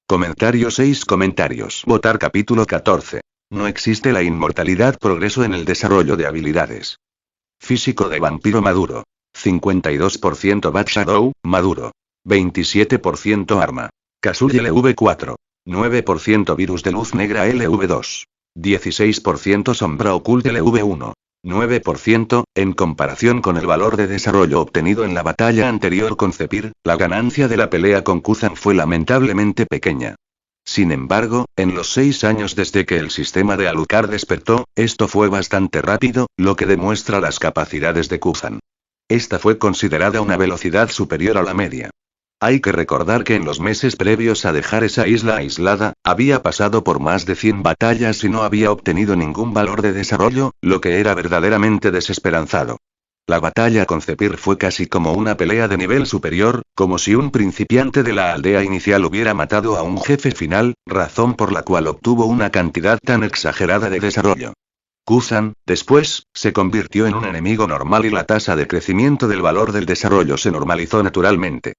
Comentario 6 comentarios. Votar capítulo 14. No existe la inmortalidad. Progreso en el desarrollo de habilidades. Físico de vampiro maduro. 52% Bat Shadow, maduro. 27% arma. Casull LV4. 9% virus de luz negra LV2. 16% sombra oculta LV1. 9%, en comparación con el valor de desarrollo obtenido en la batalla anterior con Zephyr, la ganancia de la pelea con Kuzan fue lamentablemente pequeña. Sin embargo, en los 6 años desde que el sistema de Alucard despertó, esto fue bastante rápido, lo que demuestra las capacidades de Kuzan. Esta fue considerada una velocidad superior a la media. Hay que recordar que en los meses previos a dejar esa isla aislada, había pasado por más de 100 batallas y no había obtenido ningún valor de desarrollo, lo que era verdaderamente desesperanzado. La batalla con Zephyr fue casi como una pelea de nivel superior, como si un principiante de la aldea inicial hubiera matado a un jefe final, razón por la cual obtuvo una cantidad tan exagerada de desarrollo. Kuzan, después, se convirtió en un enemigo normal y la tasa de crecimiento del valor del desarrollo se normalizó naturalmente.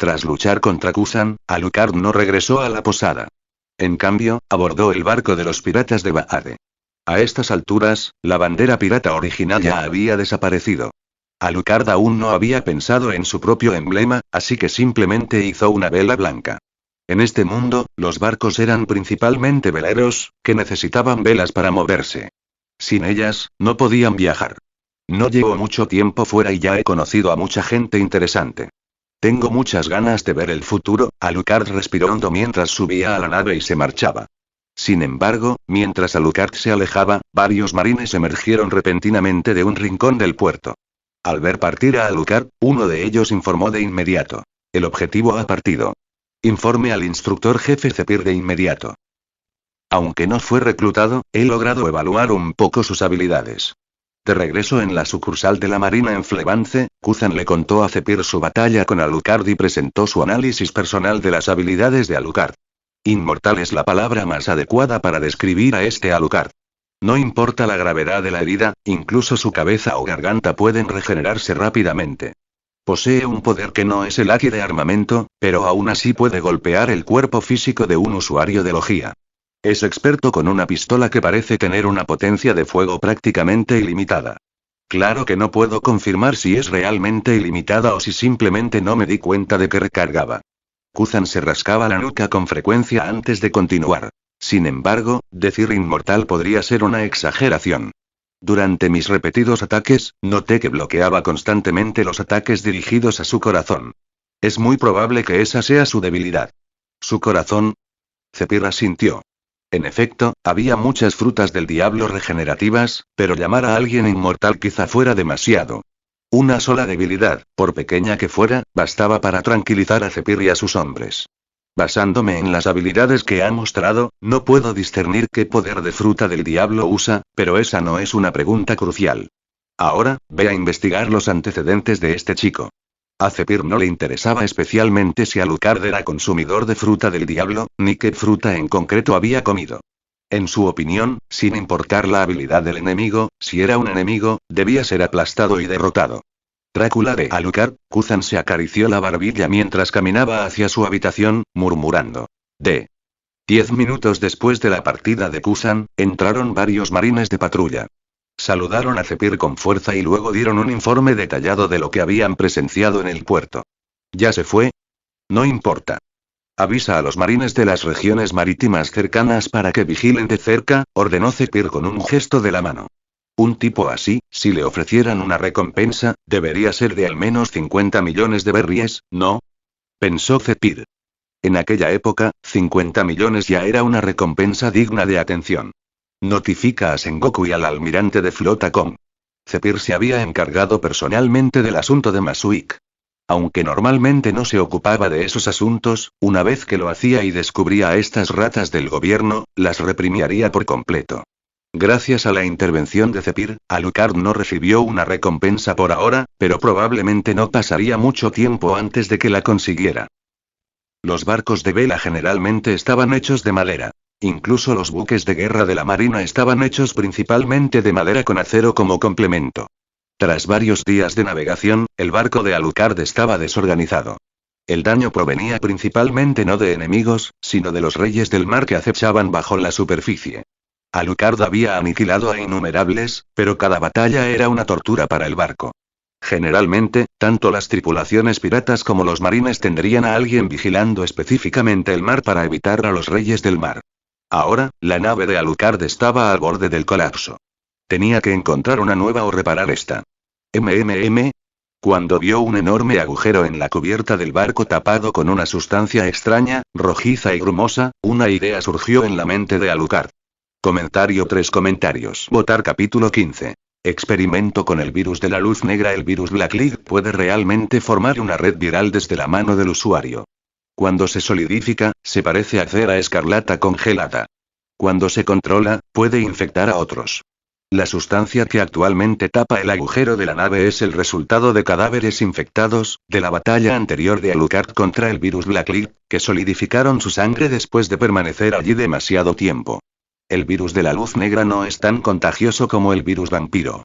Tras luchar contra Kuzan, Alucard no regresó a la posada. En cambio, abordó el barco de los piratas de Baade. A estas alturas, la bandera pirata original ya había desaparecido. Alucard aún no había pensado en su propio emblema, así que simplemente hizo una vela blanca. En este mundo, los barcos eran principalmente veleros, que necesitaban velas para moverse. Sin ellas, no podían viajar. No llevo mucho tiempo fuera y ya he conocido a mucha gente interesante. Tengo muchas ganas de ver el futuro. Alucard respiró hondo mientras subía a la nave y se marchaba. Sin embargo, mientras Alucard se alejaba, varios marines emergieron repentinamente de un rincón del puerto. Al ver partir a Alucard, uno de ellos informó de inmediato. El objetivo ha partido. Informe al instructor jefe Zephyr de inmediato. Aunque no fue reclutado, he logrado evaluar un poco sus habilidades. De regreso en la sucursal de la Marina en Flevance, Kuzan le contó a Zephyr su batalla con Alucard y presentó su análisis personal de las habilidades de Alucard. Inmortal es la palabra más adecuada para describir a este Alucard. No importa la gravedad de la herida, incluso su cabeza o garganta pueden regenerarse rápidamente. Posee un poder que no es el Haki de armamento, pero aún así puede golpear el cuerpo físico de un usuario de logia. Es experto con una pistola que parece tener una potencia de fuego prácticamente ilimitada. Claro que no puedo confirmar si es realmente ilimitada o si simplemente no me di cuenta de que recargaba. Kuzan se rascaba la nuca con frecuencia antes de continuar. Sin embargo, decir inmortal podría ser una exageración. Durante mis repetidos ataques, noté que bloqueaba constantemente los ataques dirigidos a su corazón. Es muy probable que esa sea su debilidad. ¿Su corazón? Zephyr asintió. En efecto, había muchas frutas del diablo regenerativas, pero llamar a alguien inmortal quizá fuera demasiado. Una sola debilidad, por pequeña que fuera, bastaba para tranquilizar a Zephyr y a sus hombres. Basándome en las habilidades que ha mostrado, no puedo discernir qué poder de fruta del diablo usa, pero esa no es una pregunta crucial. Ahora, ve a investigar los antecedentes de este chico. A Zephyr no le interesaba especialmente si Alucard era consumidor de fruta del diablo, ni qué fruta en concreto había comido. En su opinión, sin importar la habilidad del enemigo, si era un enemigo, debía ser aplastado y derrotado. Drácula de Alucard, Kuzan se acarició la barbilla mientras caminaba hacia su habitación, murmurando. 10 minutos después de la partida de Kuzan, entraron varios marines de patrulla. Saludaron a Zephyr con fuerza y luego dieron un informe detallado de lo que habían presenciado en el puerto. ¿Ya se fue? No importa. Avisa a los marines de las regiones marítimas cercanas para que vigilen de cerca, ordenó Zephyr con un gesto de la mano. Un tipo así, si le ofrecieran una recompensa, debería ser de al menos 50 millones de berries, ¿no? Pensó Zephyr. En aquella época, 50 millones ya era una recompensa digna de atención. Notifica a Sengoku y al almirante de flota Kong. Zephyr se había encargado personalmente del asunto de Masuik. Aunque normalmente no se ocupaba de esos asuntos, una vez que lo hacía y descubría a estas ratas del gobierno, las reprimiría por completo. Gracias a la intervención de Zephyr, Alucard no recibió una recompensa por ahora, pero probablemente no pasaría mucho tiempo antes de que la consiguiera. Los barcos de vela generalmente estaban hechos de madera. Incluso los buques de guerra de la marina estaban hechos principalmente de madera con acero como complemento. Tras varios días de navegación, el barco de Alucard estaba desorganizado. El daño provenía principalmente no de enemigos, sino de los reyes del mar que acechaban bajo la superficie. Alucard había aniquilado a innumerables, pero cada batalla era una tortura para el barco. Generalmente, tanto las tripulaciones piratas como los marines tendrían a alguien vigilando específicamente el mar para evitar a los reyes del mar. Ahora, la nave de Alucard estaba al borde del colapso. Tenía que encontrar una nueva o reparar esta. Cuando vio un enorme agujero en la cubierta del barco tapado con una sustancia extraña, rojiza y grumosa, una idea surgió en la mente de Alucard. Comentario 3 comentarios. Votar capítulo 15. Experimento con el virus de la luz negra. El virus Black League puede realmente formar una red viral desde la mano del usuario. Cuando se solidifica, se parece a cera escarlata congelada. Cuando se controla, puede infectar a otros. La sustancia que actualmente tapa el agujero de la nave es el resultado de cadáveres infectados, de la batalla anterior de Alucard contra el virus Black League, que solidificaron su sangre después de permanecer allí demasiado tiempo. El virus de la luz negra no es tan contagioso como el virus vampiro.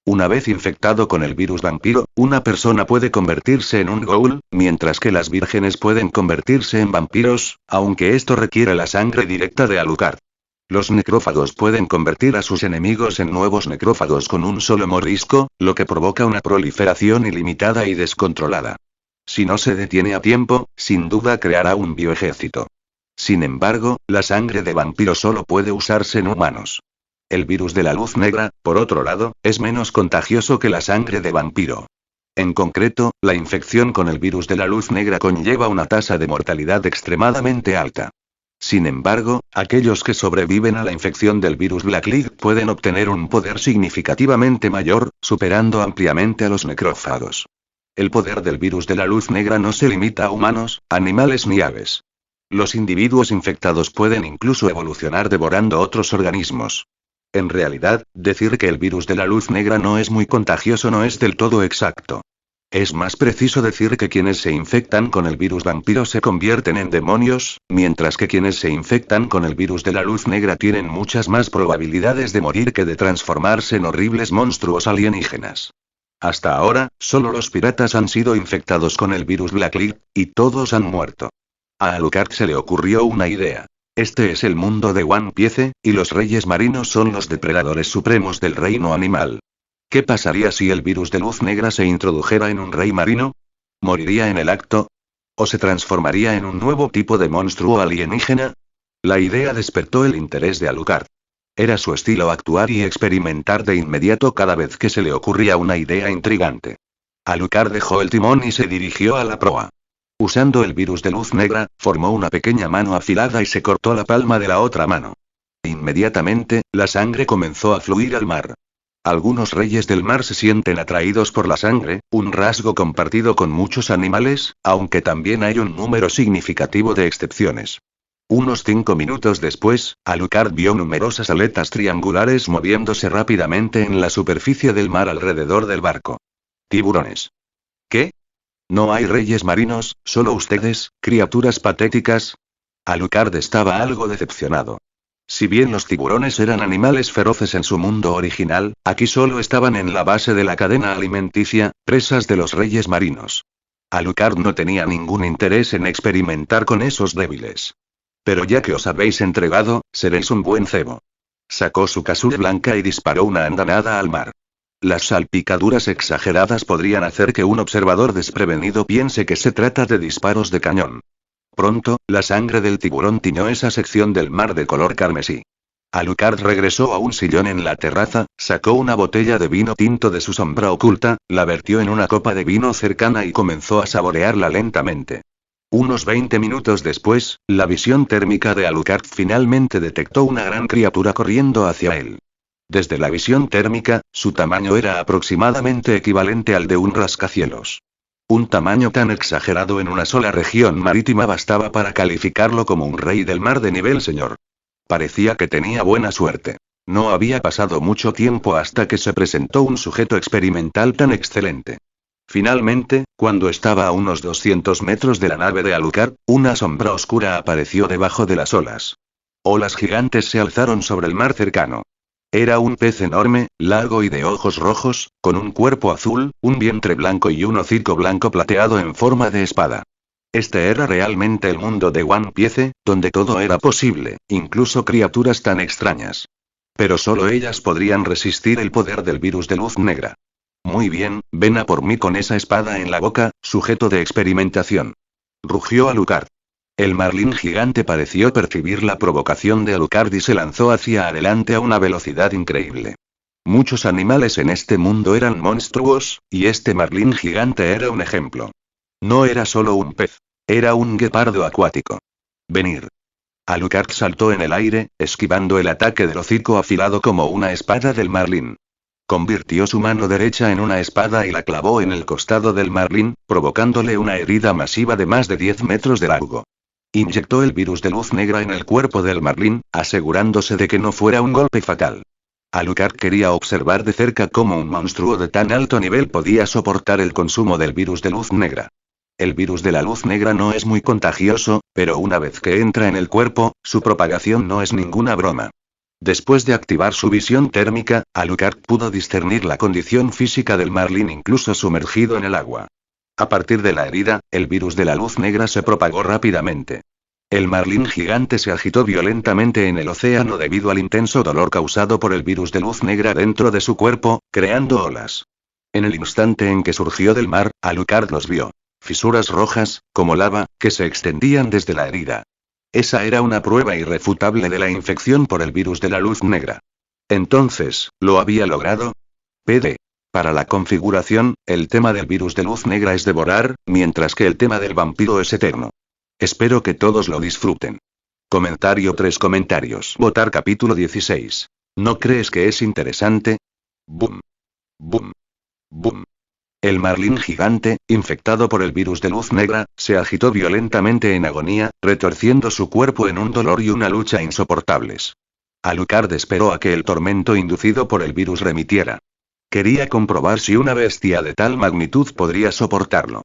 Una vez infectado con el virus vampiro, una persona puede convertirse en un ghoul, mientras que las vírgenes pueden convertirse en vampiros, aunque esto requiere la sangre directa de Alucard. Los necrófagos pueden convertir a sus enemigos en nuevos necrófagos con un solo mordisco, lo que provoca una proliferación ilimitada y descontrolada. Si no se detiene a tiempo, sin duda creará un bioejército. Sin embargo, la sangre de vampiro solo puede usarse en humanos. El virus de la luz negra, por otro lado, es menos contagioso que la sangre de vampiro. En concreto, la infección con el virus de la luz negra conlleva una tasa de mortalidad extremadamente alta. Sin embargo, aquellos que sobreviven a la infección del virus Black League pueden obtener un poder significativamente mayor, superando ampliamente a los necrófagos. El poder del virus de la luz negra no se limita a humanos, animales ni aves. Los individuos infectados pueden incluso evolucionar devorando otros organismos. En realidad, decir que el virus de la luz negra no es muy contagioso no es del todo exacto. Es más preciso decir que quienes se infectan con el virus vampiro se convierten en demonios, mientras que quienes se infectan con el virus de la luz negra tienen muchas más probabilidades de morir que de transformarse en horribles monstruos alienígenas. Hasta ahora, solo los piratas han sido infectados con el virus Black League, y todos han muerto. A Alucard se le ocurrió una idea. Este es el mundo de One Piece, y los reyes marinos son los depredadores supremos del reino animal. ¿Qué pasaría si el virus de luz negra se introdujera en un rey marino? ¿Moriría en el acto? ¿O se transformaría en un nuevo tipo de monstruo alienígena? La idea despertó el interés de Alucard. Era su estilo actuar y experimentar de inmediato cada vez que se le ocurría una idea intrigante. Alucard dejó el timón y se dirigió a la proa. Usando el virus de luz negra, formó una pequeña mano afilada y se cortó la palma de la otra mano. Inmediatamente, la sangre comenzó a fluir al mar. Algunos reyes del mar se sienten atraídos por la sangre, un rasgo compartido con muchos animales, aunque también hay un número significativo de excepciones. Unos 5 minutos después, Alucard vio numerosas aletas triangulares moviéndose rápidamente en la superficie del mar alrededor del barco. Tiburones. ¿Qué? ¿No hay reyes marinos, solo ustedes, criaturas patéticas? Alucard estaba algo decepcionado. Si bien los tiburones eran animales feroces en su mundo original, aquí solo estaban en la base de la cadena alimenticia, presas de los reyes marinos. Alucard no tenía ningún interés en experimentar con esos débiles. Pero ya que os habéis entregado, seréis un buen cebo. Sacó su casura blanca y disparó una andanada al mar. Las salpicaduras exageradas podrían hacer que un observador desprevenido piense que se trata de disparos de cañón. Pronto, la sangre del tiburón tiñó esa sección del mar de color carmesí. Alucard regresó a un sillón en la terraza, sacó una botella de vino tinto de su sombra oculta, la vertió en una copa de vino cercana y comenzó a saborearla lentamente. Unos 20 minutos después, la visión térmica de Alucard finalmente detectó una gran criatura corriendo hacia él. Desde la visión térmica, su tamaño era aproximadamente equivalente al de un rascacielos. Un tamaño tan exagerado en una sola región marítima bastaba para calificarlo como un rey del mar de nivel señor. Parecía que tenía buena suerte. No había pasado mucho tiempo hasta que se presentó un sujeto experimental tan excelente. Finalmente, cuando estaba a unos 200 metros de la nave de Alucard, una sombra oscura apareció debajo de las olas. Olas gigantes se alzaron sobre el mar cercano. Era un pez enorme, largo y de ojos rojos, con un cuerpo azul, un vientre blanco y un hocico blanco plateado en forma de espada. Este era realmente el mundo de One Piece, donde todo era posible, incluso criaturas tan extrañas. Pero solo ellas podrían resistir el poder del virus de luz negra. Muy bien, ven a por mí con esa espada en la boca, sujeto de experimentación. Rugió Alucard. El marlín gigante pareció percibir la provocación de Alucard y se lanzó hacia adelante a una velocidad increíble. Muchos animales en este mundo eran monstruos, y este marlín gigante era un ejemplo. No era solo un pez. Era un guepardo acuático. Venir. Alucard saltó en el aire, esquivando el ataque del hocico afilado como una espada del marlín. Convirtió su mano derecha en una espada y la clavó en el costado del marlín, provocándole una herida masiva de más de 10 metros de largo. Inyectó el virus de luz negra en el cuerpo del marlín, asegurándose de que no fuera un golpe fatal. Alucard quería observar de cerca cómo un monstruo de tan alto nivel podía soportar el consumo del virus de luz negra. El virus de la luz negra no es muy contagioso, pero una vez que entra en el cuerpo, su propagación no es ninguna broma. Después de activar su visión térmica, Alucard pudo discernir la condición física del marlín incluso sumergido en el agua. A partir de la herida, el virus de la luz negra se propagó rápidamente. El marlín gigante se agitó violentamente en el océano debido al intenso dolor causado por el virus de luz negra dentro de su cuerpo, creando olas. En el instante en que surgió del mar, Alucard los vio. Fisuras rojas, como lava, que se extendían desde la herida. Esa era una prueba irrefutable de la infección por el virus de la luz negra. Entonces, ¿lo había logrado? PD. Para la configuración, el tema del virus de luz negra es devorar, mientras que el tema del vampiro es eterno. Espero que todos lo disfruten. Comentario 3 comentarios. Votar capítulo 16. ¿No crees que es interesante? Boom. Boom. Boom. El marlín gigante, infectado por el virus de luz negra, se agitó violentamente en agonía, retorciendo su cuerpo en un dolor y una lucha insoportables. Alucard esperó a que el tormento inducido por el virus remitiera. Quería comprobar si una bestia de tal magnitud podría soportarlo.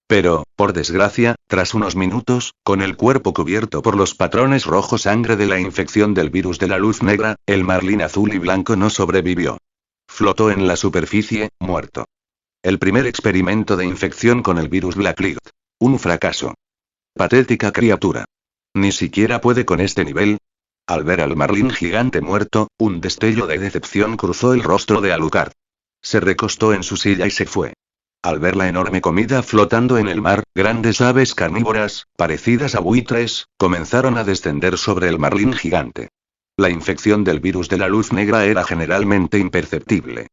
Pero, por desgracia, tras unos minutos, con el cuerpo cubierto por los patrones rojo sangre de la infección del virus de la luz negra, el marlín azul y blanco no sobrevivió. Flotó en la superficie, muerto. El primer experimento de infección con el virus Blacklight. Un fracaso. Patética criatura. Ni siquiera puede con este nivel. Al ver al marlín gigante muerto, un destello de decepción cruzó el rostro de Alucard. Se recostó en su silla y se fue. Al ver la enorme comida flotando en el mar, grandes aves carnívoras, parecidas a buitres, comenzaron a descender sobre el marlín gigante. La infección del virus de la luz negra era generalmente imperceptible.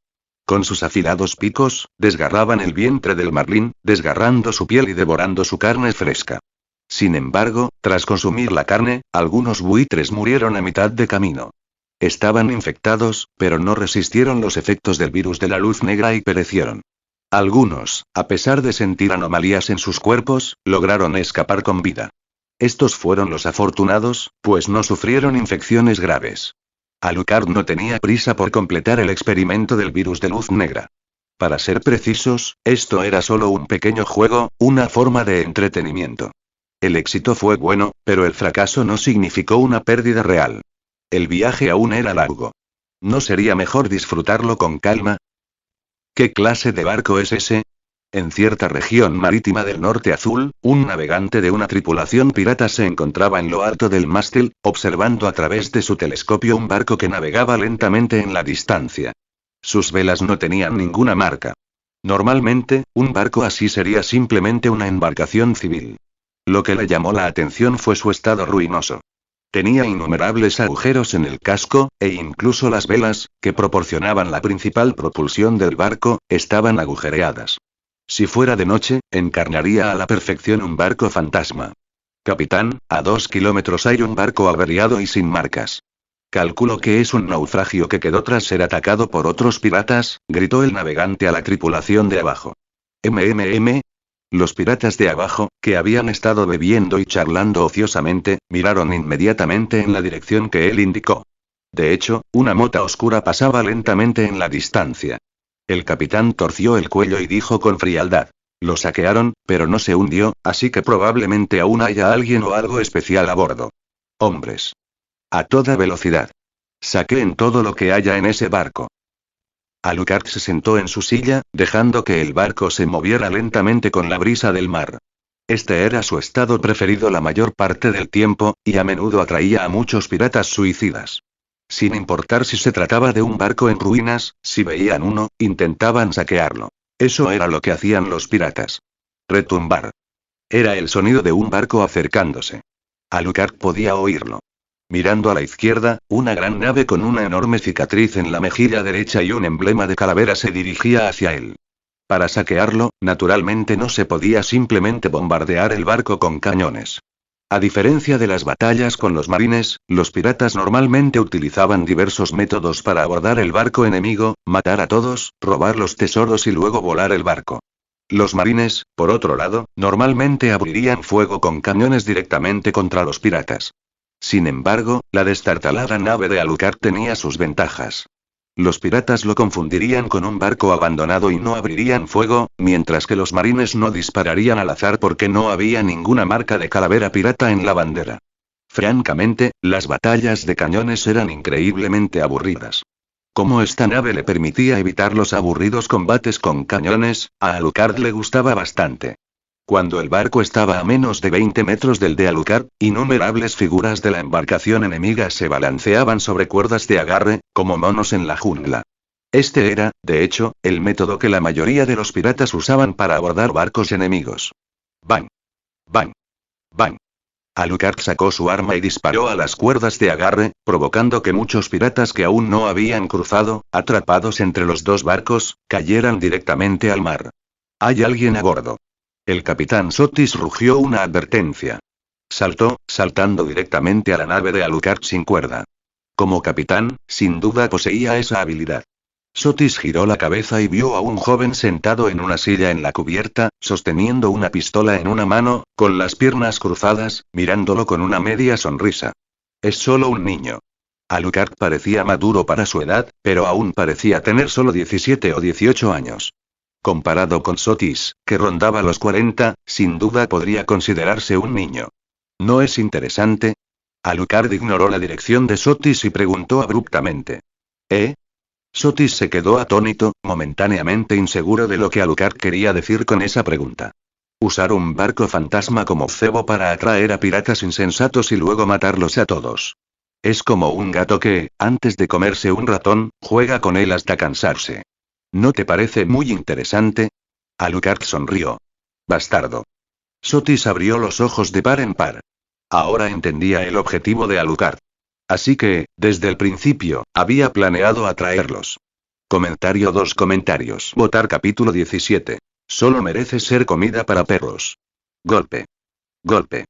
Con sus afilados picos, desgarraban el vientre del marlín, desgarrando su piel y devorando su carne fresca. Sin embargo, tras consumir la carne, algunos buitres murieron a mitad de camino. Estaban infectados, pero no resistieron los efectos del virus de la luz negra y perecieron. Algunos, a pesar de sentir anomalías en sus cuerpos, lograron escapar con vida. Estos fueron los afortunados, pues no sufrieron infecciones graves. Alucard no tenía prisa por completar el experimento del virus de luz negra. Para ser precisos, esto era solo un pequeño juego, una forma de entretenimiento. El éxito fue bueno, pero el fracaso no significó una pérdida real. El viaje aún era largo. ¿No sería mejor disfrutarlo con calma? ¿Qué clase de barco es ese? En cierta región marítima del norte azul, un navegante de una tripulación pirata se encontraba en lo alto del mástil, observando a través de su telescopio un barco que navegaba lentamente en la distancia. Sus velas no tenían ninguna marca. Normalmente, un barco así sería simplemente una embarcación civil. Lo que le llamó la atención fue su estado ruinoso. Tenía innumerables agujeros en el casco, e incluso las velas, que proporcionaban la principal propulsión del barco, estaban agujereadas. Si fuera de noche, encarnaría a la perfección un barco fantasma. Capitán, a 2 kilómetros hay un barco averiado y sin marcas. Calculo que es un naufragio que quedó tras ser atacado por otros piratas, gritó el navegante a la tripulación de abajo. MMM. Los piratas de abajo, que habían estado bebiendo y charlando ociosamente, miraron inmediatamente en la dirección que él indicó. De hecho, una mota oscura pasaba lentamente en la distancia. El capitán torció el cuello y dijo con frialdad. Lo saquearon, pero no se hundió, así que probablemente aún haya alguien o algo especial a bordo. Hombres. A toda velocidad. Saqueen todo lo que haya en ese barco. Alucard se sentó en su silla, dejando que el barco se moviera lentamente con la brisa del mar. Este era su estado preferido la mayor parte del tiempo, y a menudo atraía a muchos piratas suicidas. Sin importar si se trataba de un barco en ruinas, si veían uno, intentaban saquearlo. Eso era lo que hacían los piratas. Retumbar. Era el sonido de un barco acercándose. Alucard podía oírlo. Mirando a la izquierda, una gran nave con una enorme cicatriz en la mejilla derecha y un emblema de calavera se dirigía hacia él. Para saquearlo, naturalmente no se podía simplemente bombardear el barco con cañones. A diferencia de las batallas con los marines, los piratas normalmente utilizaban diversos métodos para abordar el barco enemigo, matar a todos, robar los tesoros y luego volar el barco. Los marines, por otro lado, normalmente abrirían fuego con cañones directamente contra los piratas. Sin embargo, la destartalada nave de Alucard tenía sus ventajas. Los piratas lo confundirían con un barco abandonado y no abrirían fuego, mientras que los marines no dispararían al azar porque no había ninguna marca de calavera pirata en la bandera. Francamente, las batallas de cañones eran increíblemente aburridas. Como esta nave le permitía evitar los aburridos combates con cañones, a Alucard le gustaba bastante. Cuando el barco estaba a menos de 20 metros del de Alucard, innumerables figuras de la embarcación enemiga se balanceaban sobre cuerdas de agarre, como monos en la jungla. Este era, de hecho, el método que la mayoría de los piratas usaban para abordar barcos enemigos. ¡Bang! ¡Bang! ¡Bang! Alucard sacó su arma y disparó a las cuerdas de agarre, provocando que muchos piratas que aún no habían cruzado, atrapados entre los dos barcos, cayeran directamente al mar. «¿Hay alguien a bordo?» El capitán Sotis rugió una advertencia. Saltó, saltando directamente a la nave de Alucard sin cuerda. Como capitán, sin duda poseía esa habilidad. Sotis giró la cabeza y vio a un joven sentado en una silla en la cubierta, sosteniendo una pistola en una mano, con las piernas cruzadas, mirándolo con una media sonrisa. Es solo un niño. Alucard parecía maduro para su edad, pero aún parecía tener solo 17 o 18 años. Comparado con Sotis, que rondaba los 40, sin duda podría considerarse un niño. ¿No es interesante? Alucard ignoró la dirección de Sotis y preguntó abruptamente. ¿Eh? Sotis se quedó atónito, momentáneamente inseguro de lo que Alucard quería decir con esa pregunta. Usar un barco fantasma como cebo para atraer a piratas insensatos y luego matarlos a todos. Es como un gato que, antes de comerse un ratón, juega con él hasta cansarse. ¿No te parece muy interesante? Alucard sonrió. Bastardo. Sotis abrió los ojos de par en par. Ahora entendía el objetivo de Alucard. Así que, desde el principio, había planeado atraerlos. Comentario 2 comentarios. Votar capítulo 17. Solo merece ser comida para perros. Golpe. Golpe.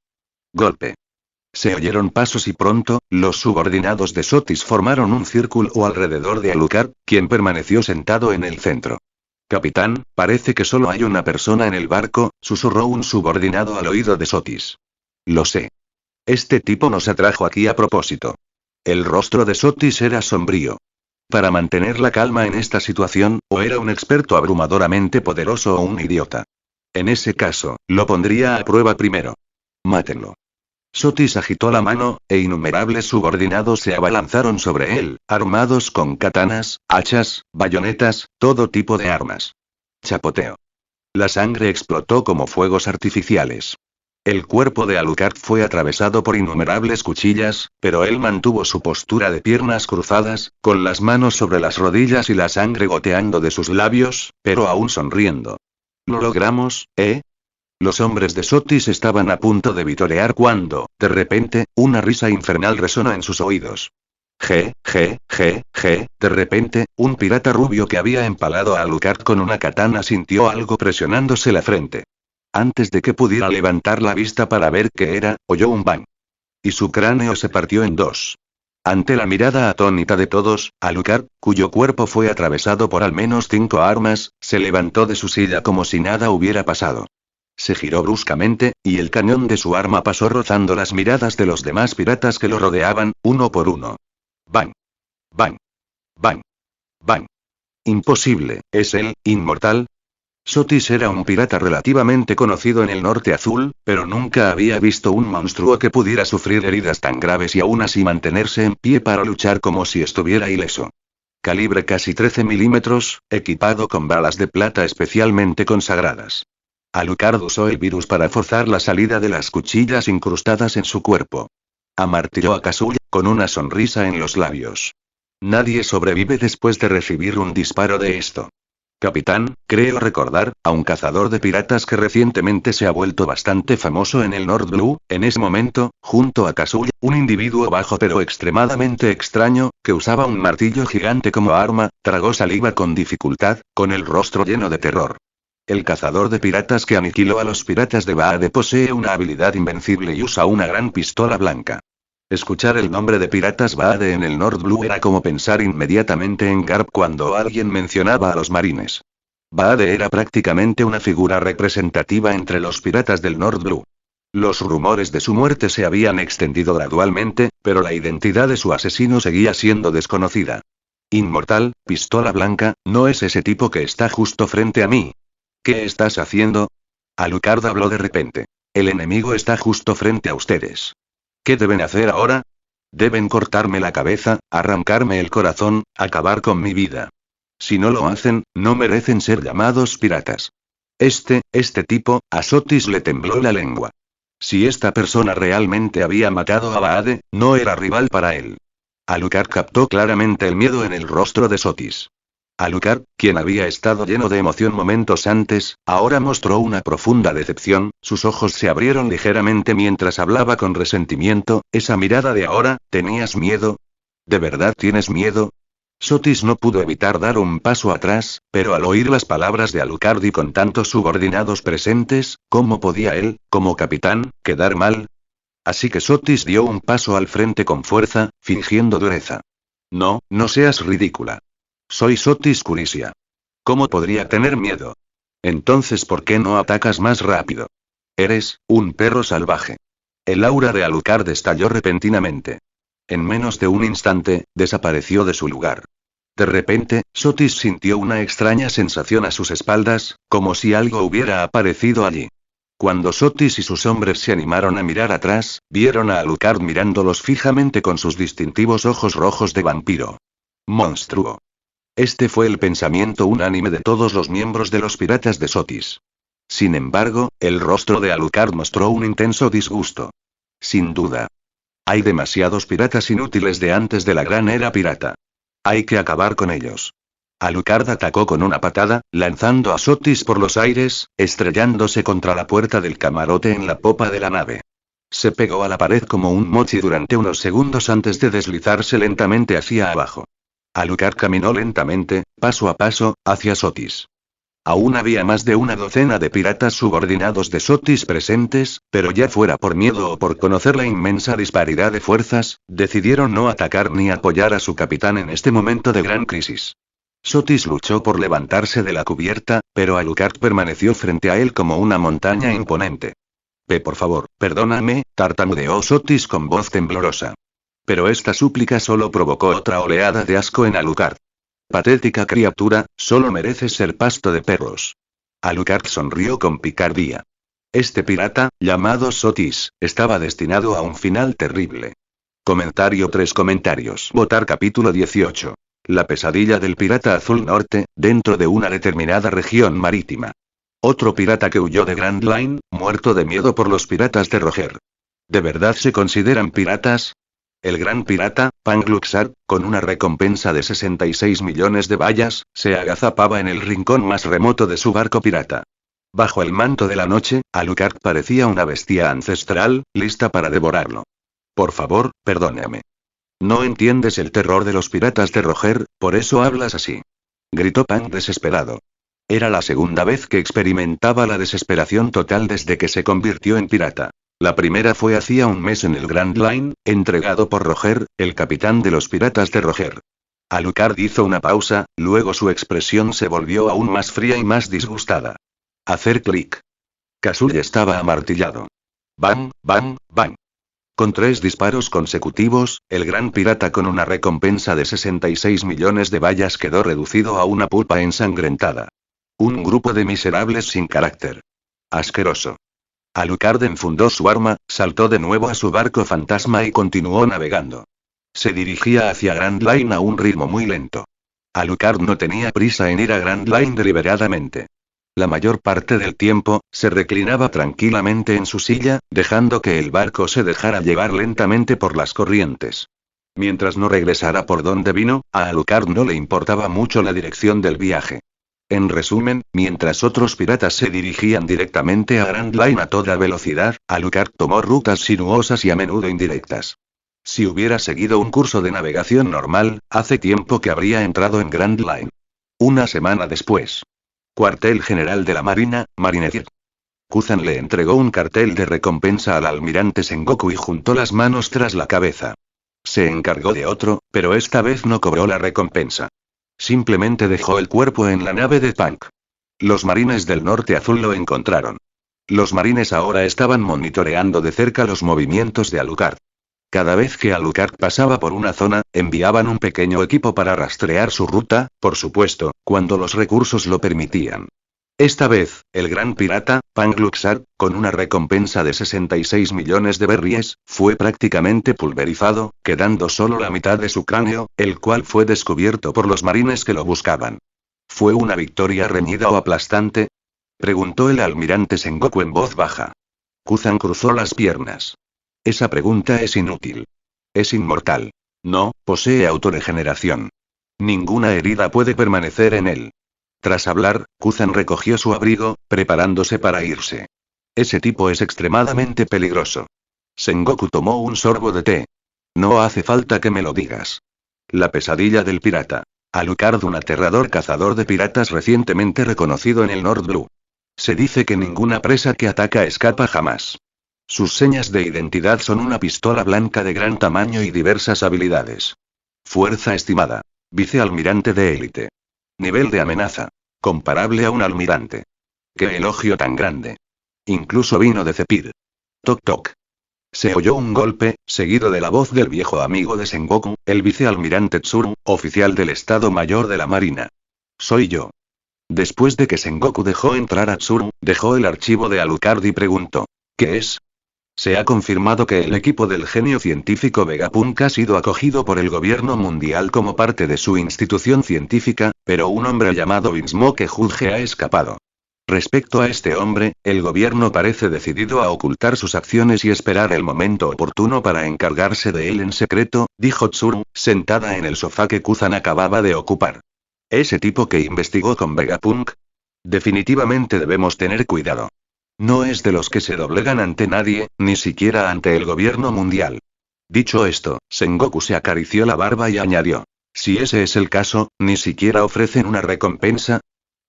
Golpe. Se oyeron pasos y pronto, los subordinados de Sotis formaron un círculo alrededor de Alucard, quien permaneció sentado en el centro. Capitán, parece que solo hay una persona en el barco, susurró un subordinado al oído de Sotis. Lo sé. Este tipo nos atrajo aquí a propósito. El rostro de Sotis era sombrío. Para mantener la calma en esta situación, o era un experto abrumadoramente poderoso o un idiota. En ese caso, lo pondría a prueba primero. Mátenlo. Sotis agitó la mano, e innumerables subordinados se abalanzaron sobre él, armados con katanas, hachas, bayonetas, todo tipo de armas. Chapoteo. La sangre explotó como fuegos artificiales. El cuerpo de Alucard fue atravesado por innumerables cuchillas, pero él mantuvo su postura de piernas cruzadas, con las manos sobre las rodillas y la sangre goteando de sus labios, pero aún sonriendo. ¿Lo logramos, eh? Los hombres de Sotis estaban a punto de vitorear cuando, de repente, una risa infernal resonó en sus oídos. De repente, un pirata rubio que había empalado a Alucard con una katana sintió algo presionándose la frente. Antes de que pudiera levantar la vista para ver qué era, oyó un bang. Y su cráneo se partió en dos. Ante la mirada atónita de todos, Alucard, cuyo cuerpo fue atravesado por al menos 5 armas, se levantó de su silla como si nada hubiera pasado. Se giró bruscamente, y el cañón de su arma pasó rozando las miradas de los demás piratas que lo rodeaban, uno por uno. Bang. Bang. Bang. Bang. Imposible, ¿es él, inmortal? Sotis era un pirata relativamente conocido en el Norte Azul, pero nunca había visto un monstruo que pudiera sufrir heridas tan graves y aún así mantenerse en pie para luchar como si estuviera ileso. Calibre casi 13 milímetros, equipado con balas de plata especialmente consagradas. Alucard usó el virus para forzar la salida de las cuchillas incrustadas en su cuerpo. Amartilló a Kazuya, con una sonrisa en los labios. Nadie sobrevive después de recibir un disparo de esto. Capitán, creo recordar, a un cazador de piratas que recientemente se ha vuelto bastante famoso en el North Blue, en ese momento, junto a Kazuya, un individuo bajo pero extremadamente extraño, que usaba un martillo gigante como arma, tragó saliva con dificultad, con el rostro lleno de terror. El cazador de piratas que aniquiló a los piratas de Baade posee una habilidad invencible y usa una gran pistola blanca. Escuchar el nombre de Piratas Baade en el North Blue era como pensar inmediatamente en Garp cuando alguien mencionaba a los marines. Baade era prácticamente una figura representativa entre los piratas del North Blue. Los rumores de su muerte se habían extendido gradualmente, pero la identidad de su asesino seguía siendo desconocida. Inmortal, pistola blanca, no es ese tipo que está justo frente a mí. ¿Qué estás haciendo? Alucard habló de repente. El enemigo está justo frente a ustedes. ¿Qué deben hacer ahora? Deben cortarme la cabeza, arrancarme el corazón, acabar con mi vida. Si no lo hacen, no merecen ser llamados piratas. Este tipo, a Sotis le tembló la lengua. Si esta persona realmente había matado a Baade, no era rival para él. Alucard captó claramente el miedo en el rostro de Sotis. Alucard, quien había estado lleno de emoción momentos antes, ahora mostró una profunda decepción, sus ojos se abrieron ligeramente mientras hablaba con resentimiento. Esa mirada de ahora, ¿tenías miedo? ¿De verdad tienes miedo? Sotis no pudo evitar dar un paso atrás, pero al oír las palabras de Alucard y con tantos subordinados presentes, ¿cómo podía él, como capitán, quedar mal? Así que Sotis dio un paso al frente con fuerza, fingiendo dureza. No, no seas ridícula. Soy Sotis Curisia. ¿Cómo podría tener miedo? Entonces, ¿por qué no atacas más rápido? Eres un perro salvaje. El aura de Alucard estalló repentinamente. En menos de un instante, desapareció de su lugar. De repente, Sotis sintió una extraña sensación a sus espaldas, como si algo hubiera aparecido allí. Cuando Sotis y sus hombres se animaron a mirar atrás, vieron a Alucard mirándolos fijamente con sus distintivos ojos rojos de vampiro. Monstruo. Este fue el pensamiento unánime de todos los miembros de los piratas de Sotis. Sin embargo, el rostro de Alucard mostró un intenso disgusto. Sin duda. Hay demasiados piratas inútiles de antes de la gran era pirata. Hay que acabar con ellos. Alucard atacó con una patada, lanzando a Sotis por los aires, estrellándose contra la puerta del camarote en la popa de la nave. Se pegó a la pared como un mochi durante unos segundos antes de deslizarse lentamente hacia abajo. Alucard caminó lentamente, paso a paso, hacia Sotis. Aún había más de una docena de piratas subordinados de Sotis presentes, pero ya fuera por miedo o por conocer la inmensa disparidad de fuerzas, decidieron no atacar ni apoyar a su capitán en este momento de gran crisis. Sotis luchó por levantarse de la cubierta, pero Alucard permaneció frente a él como una montaña imponente. Por favor, perdóname, tartamudeó Sotis con voz temblorosa. Pero esta súplica solo provocó otra oleada de asco en Alucard. Patética criatura, solo mereces ser pasto de perros. Alucard sonrió con picardía. Este pirata, llamado Sotis, estaba destinado a un final terrible. Comentario 3 comentarios. Votar capítulo 18. La pesadilla del pirata azul norte, dentro de una determinada región marítima. Otro pirata que huyó de Grand Line, muerto de miedo por los piratas de Roger. ¿De verdad se consideran piratas? El gran pirata, Pangluxar, con una recompensa de 66 millones de bayas, se agazapaba en el rincón más remoto de su barco pirata. Bajo el manto de la noche, Alucard parecía una bestia ancestral, lista para devorarlo. Por favor, perdóname. No entiendes el terror de los piratas de Roger, por eso hablas así. Gritó Pang desesperado. Era la segunda vez que experimentaba la desesperación total desde que se convirtió en pirata. La primera fue hacía un mes en el Grand Line, entregado por Roger, el capitán de los piratas de Roger. Alucard hizo una pausa, luego su expresión se volvió aún más fría y más disgustada. Hacer clic. Kazooie estaba amartillado. Bang, bang, bang. Con 3 disparos consecutivos, el gran pirata con una recompensa de 66 millones de bayas quedó reducido a una pulpa ensangrentada. Un grupo de miserables sin carácter. Asqueroso. Alucard enfundó su arma, saltó de nuevo a su barco fantasma y continuó navegando. Se dirigía hacia Grand Line a un ritmo muy lento. Alucard no tenía prisa en ir a Grand Line deliberadamente. La mayor parte del tiempo, se reclinaba tranquilamente en su silla, dejando que el barco se dejara llevar lentamente por las corrientes. Mientras no regresara por donde vino, a Alucard no le importaba mucho la dirección del viaje. En resumen, mientras otros piratas se dirigían directamente a Grand Line a toda velocidad, Alucard tomó rutas sinuosas y a menudo indirectas. Si hubiera seguido un curso de navegación normal, hace tiempo que habría entrado en Grand Line. Una semana después. Cuartel General de la Marina, Marineford. Kuzan le entregó un cartel de recompensa al almirante Sengoku y juntó las manos tras la cabeza. Se encargó de otro, pero esta vez no cobró la recompensa. Simplemente dejó el cuerpo en la nave de Punk. Los marines del Norte Azul lo encontraron. Los marines ahora estaban monitoreando de cerca los movimientos de Alucard. Cada vez que Alucard pasaba por una zona, enviaban un pequeño equipo para rastrear su ruta, por supuesto, cuando los recursos lo permitían. Esta vez, el gran pirata, Pangluxar, con una recompensa de 66 millones de berries, fue prácticamente pulverizado, quedando solo la mitad de su cráneo, el cual fue descubierto por los marines que lo buscaban. ¿Fue una victoria reñida o aplastante? Preguntó el almirante Sengoku en voz baja. Kuzan cruzó las piernas. Esa pregunta es inútil. Es inmortal. No, posee autorregeneración. Ninguna herida puede permanecer en él. Tras hablar, Kuzan recogió su abrigo, preparándose para irse. Ese tipo es extremadamente peligroso. Sengoku tomó un sorbo de té. No hace falta que me lo digas. La pesadilla del pirata. Alucard, un aterrador cazador de piratas recientemente reconocido en el North Blue. Se dice que ninguna presa que ataca escapa jamás. Sus señas de identidad son una pistola blanca de gran tamaño y diversas habilidades. Fuerza estimada. Vicealmirante de élite. Nivel de amenaza. Comparable a un almirante. ¡Qué elogio tan grande! Incluso vino de Zephyr. Toc toc. Se oyó un golpe, seguido de la voz del viejo amigo de Sengoku, el vicealmirante Tsuru, oficial del Estado Mayor de la Marina. Soy yo. Después de que Sengoku dejó entrar a Tsuru, dejó el archivo de Alucard y preguntó: ¿qué es? Se ha confirmado que el equipo del genio científico Vegapunk ha sido acogido por el gobierno mundial como parte de su institución científica, pero un hombre llamado Vinsmoke Judge ha escapado. Respecto a este hombre, el gobierno parece decidido a ocultar sus acciones y esperar el momento oportuno para encargarse de él en secreto, dijo Tsuru, sentada en el sofá que Kuzan acababa de ocupar. ¿Ese tipo que investigó con Vegapunk? Definitivamente debemos tener cuidado. No es de los que se doblegan ante nadie, ni siquiera ante el gobierno mundial. Dicho esto, Sengoku se acarició la barba y añadió: si ese es el caso, ni siquiera ofrecen una recompensa.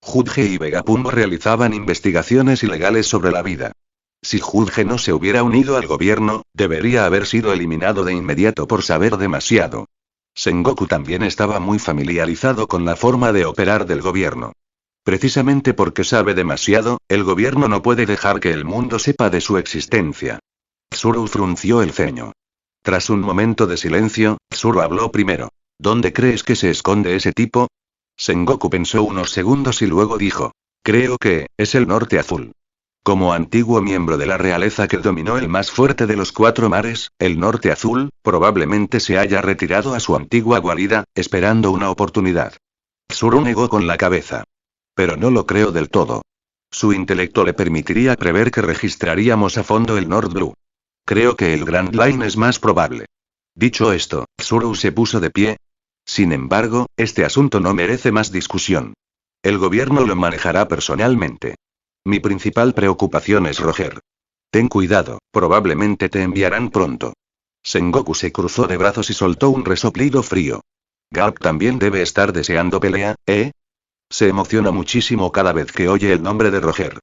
Judge y Vegapunk realizaban investigaciones ilegales sobre la vida. Si Judge no se hubiera unido al gobierno, debería haber sido eliminado de inmediato por saber demasiado. Sengoku también estaba muy familiarizado con la forma de operar del gobierno. Precisamente porque sabe demasiado, el gobierno no puede dejar que el mundo sepa de su existencia. Tsuru frunció el ceño. Tras un momento de silencio, Tsuru habló primero. ¿Dónde crees que se esconde ese tipo? Sengoku pensó unos segundos y luego dijo: creo que es el Norte Azul. Como antiguo miembro de la realeza que dominó el más fuerte de los 4 mares, el Norte Azul, probablemente se haya retirado a su antigua guarida, esperando una oportunidad. Tsuru negó con la cabeza. Pero no lo creo del todo. Su intelecto le permitiría prever que registraríamos a fondo el Nord Blue. Creo que el Grand Line es más probable. Dicho esto, Zuru se puso de pie. Sin embargo, este asunto no merece más discusión. El gobierno lo manejará personalmente. Mi principal preocupación es Roger. Ten cuidado, probablemente te enviarán pronto. Sengoku se cruzó de brazos y soltó un resoplido frío. Garp también debe estar deseando pelea, ¿eh? Se emociona muchísimo cada vez que oye el nombre de Roger.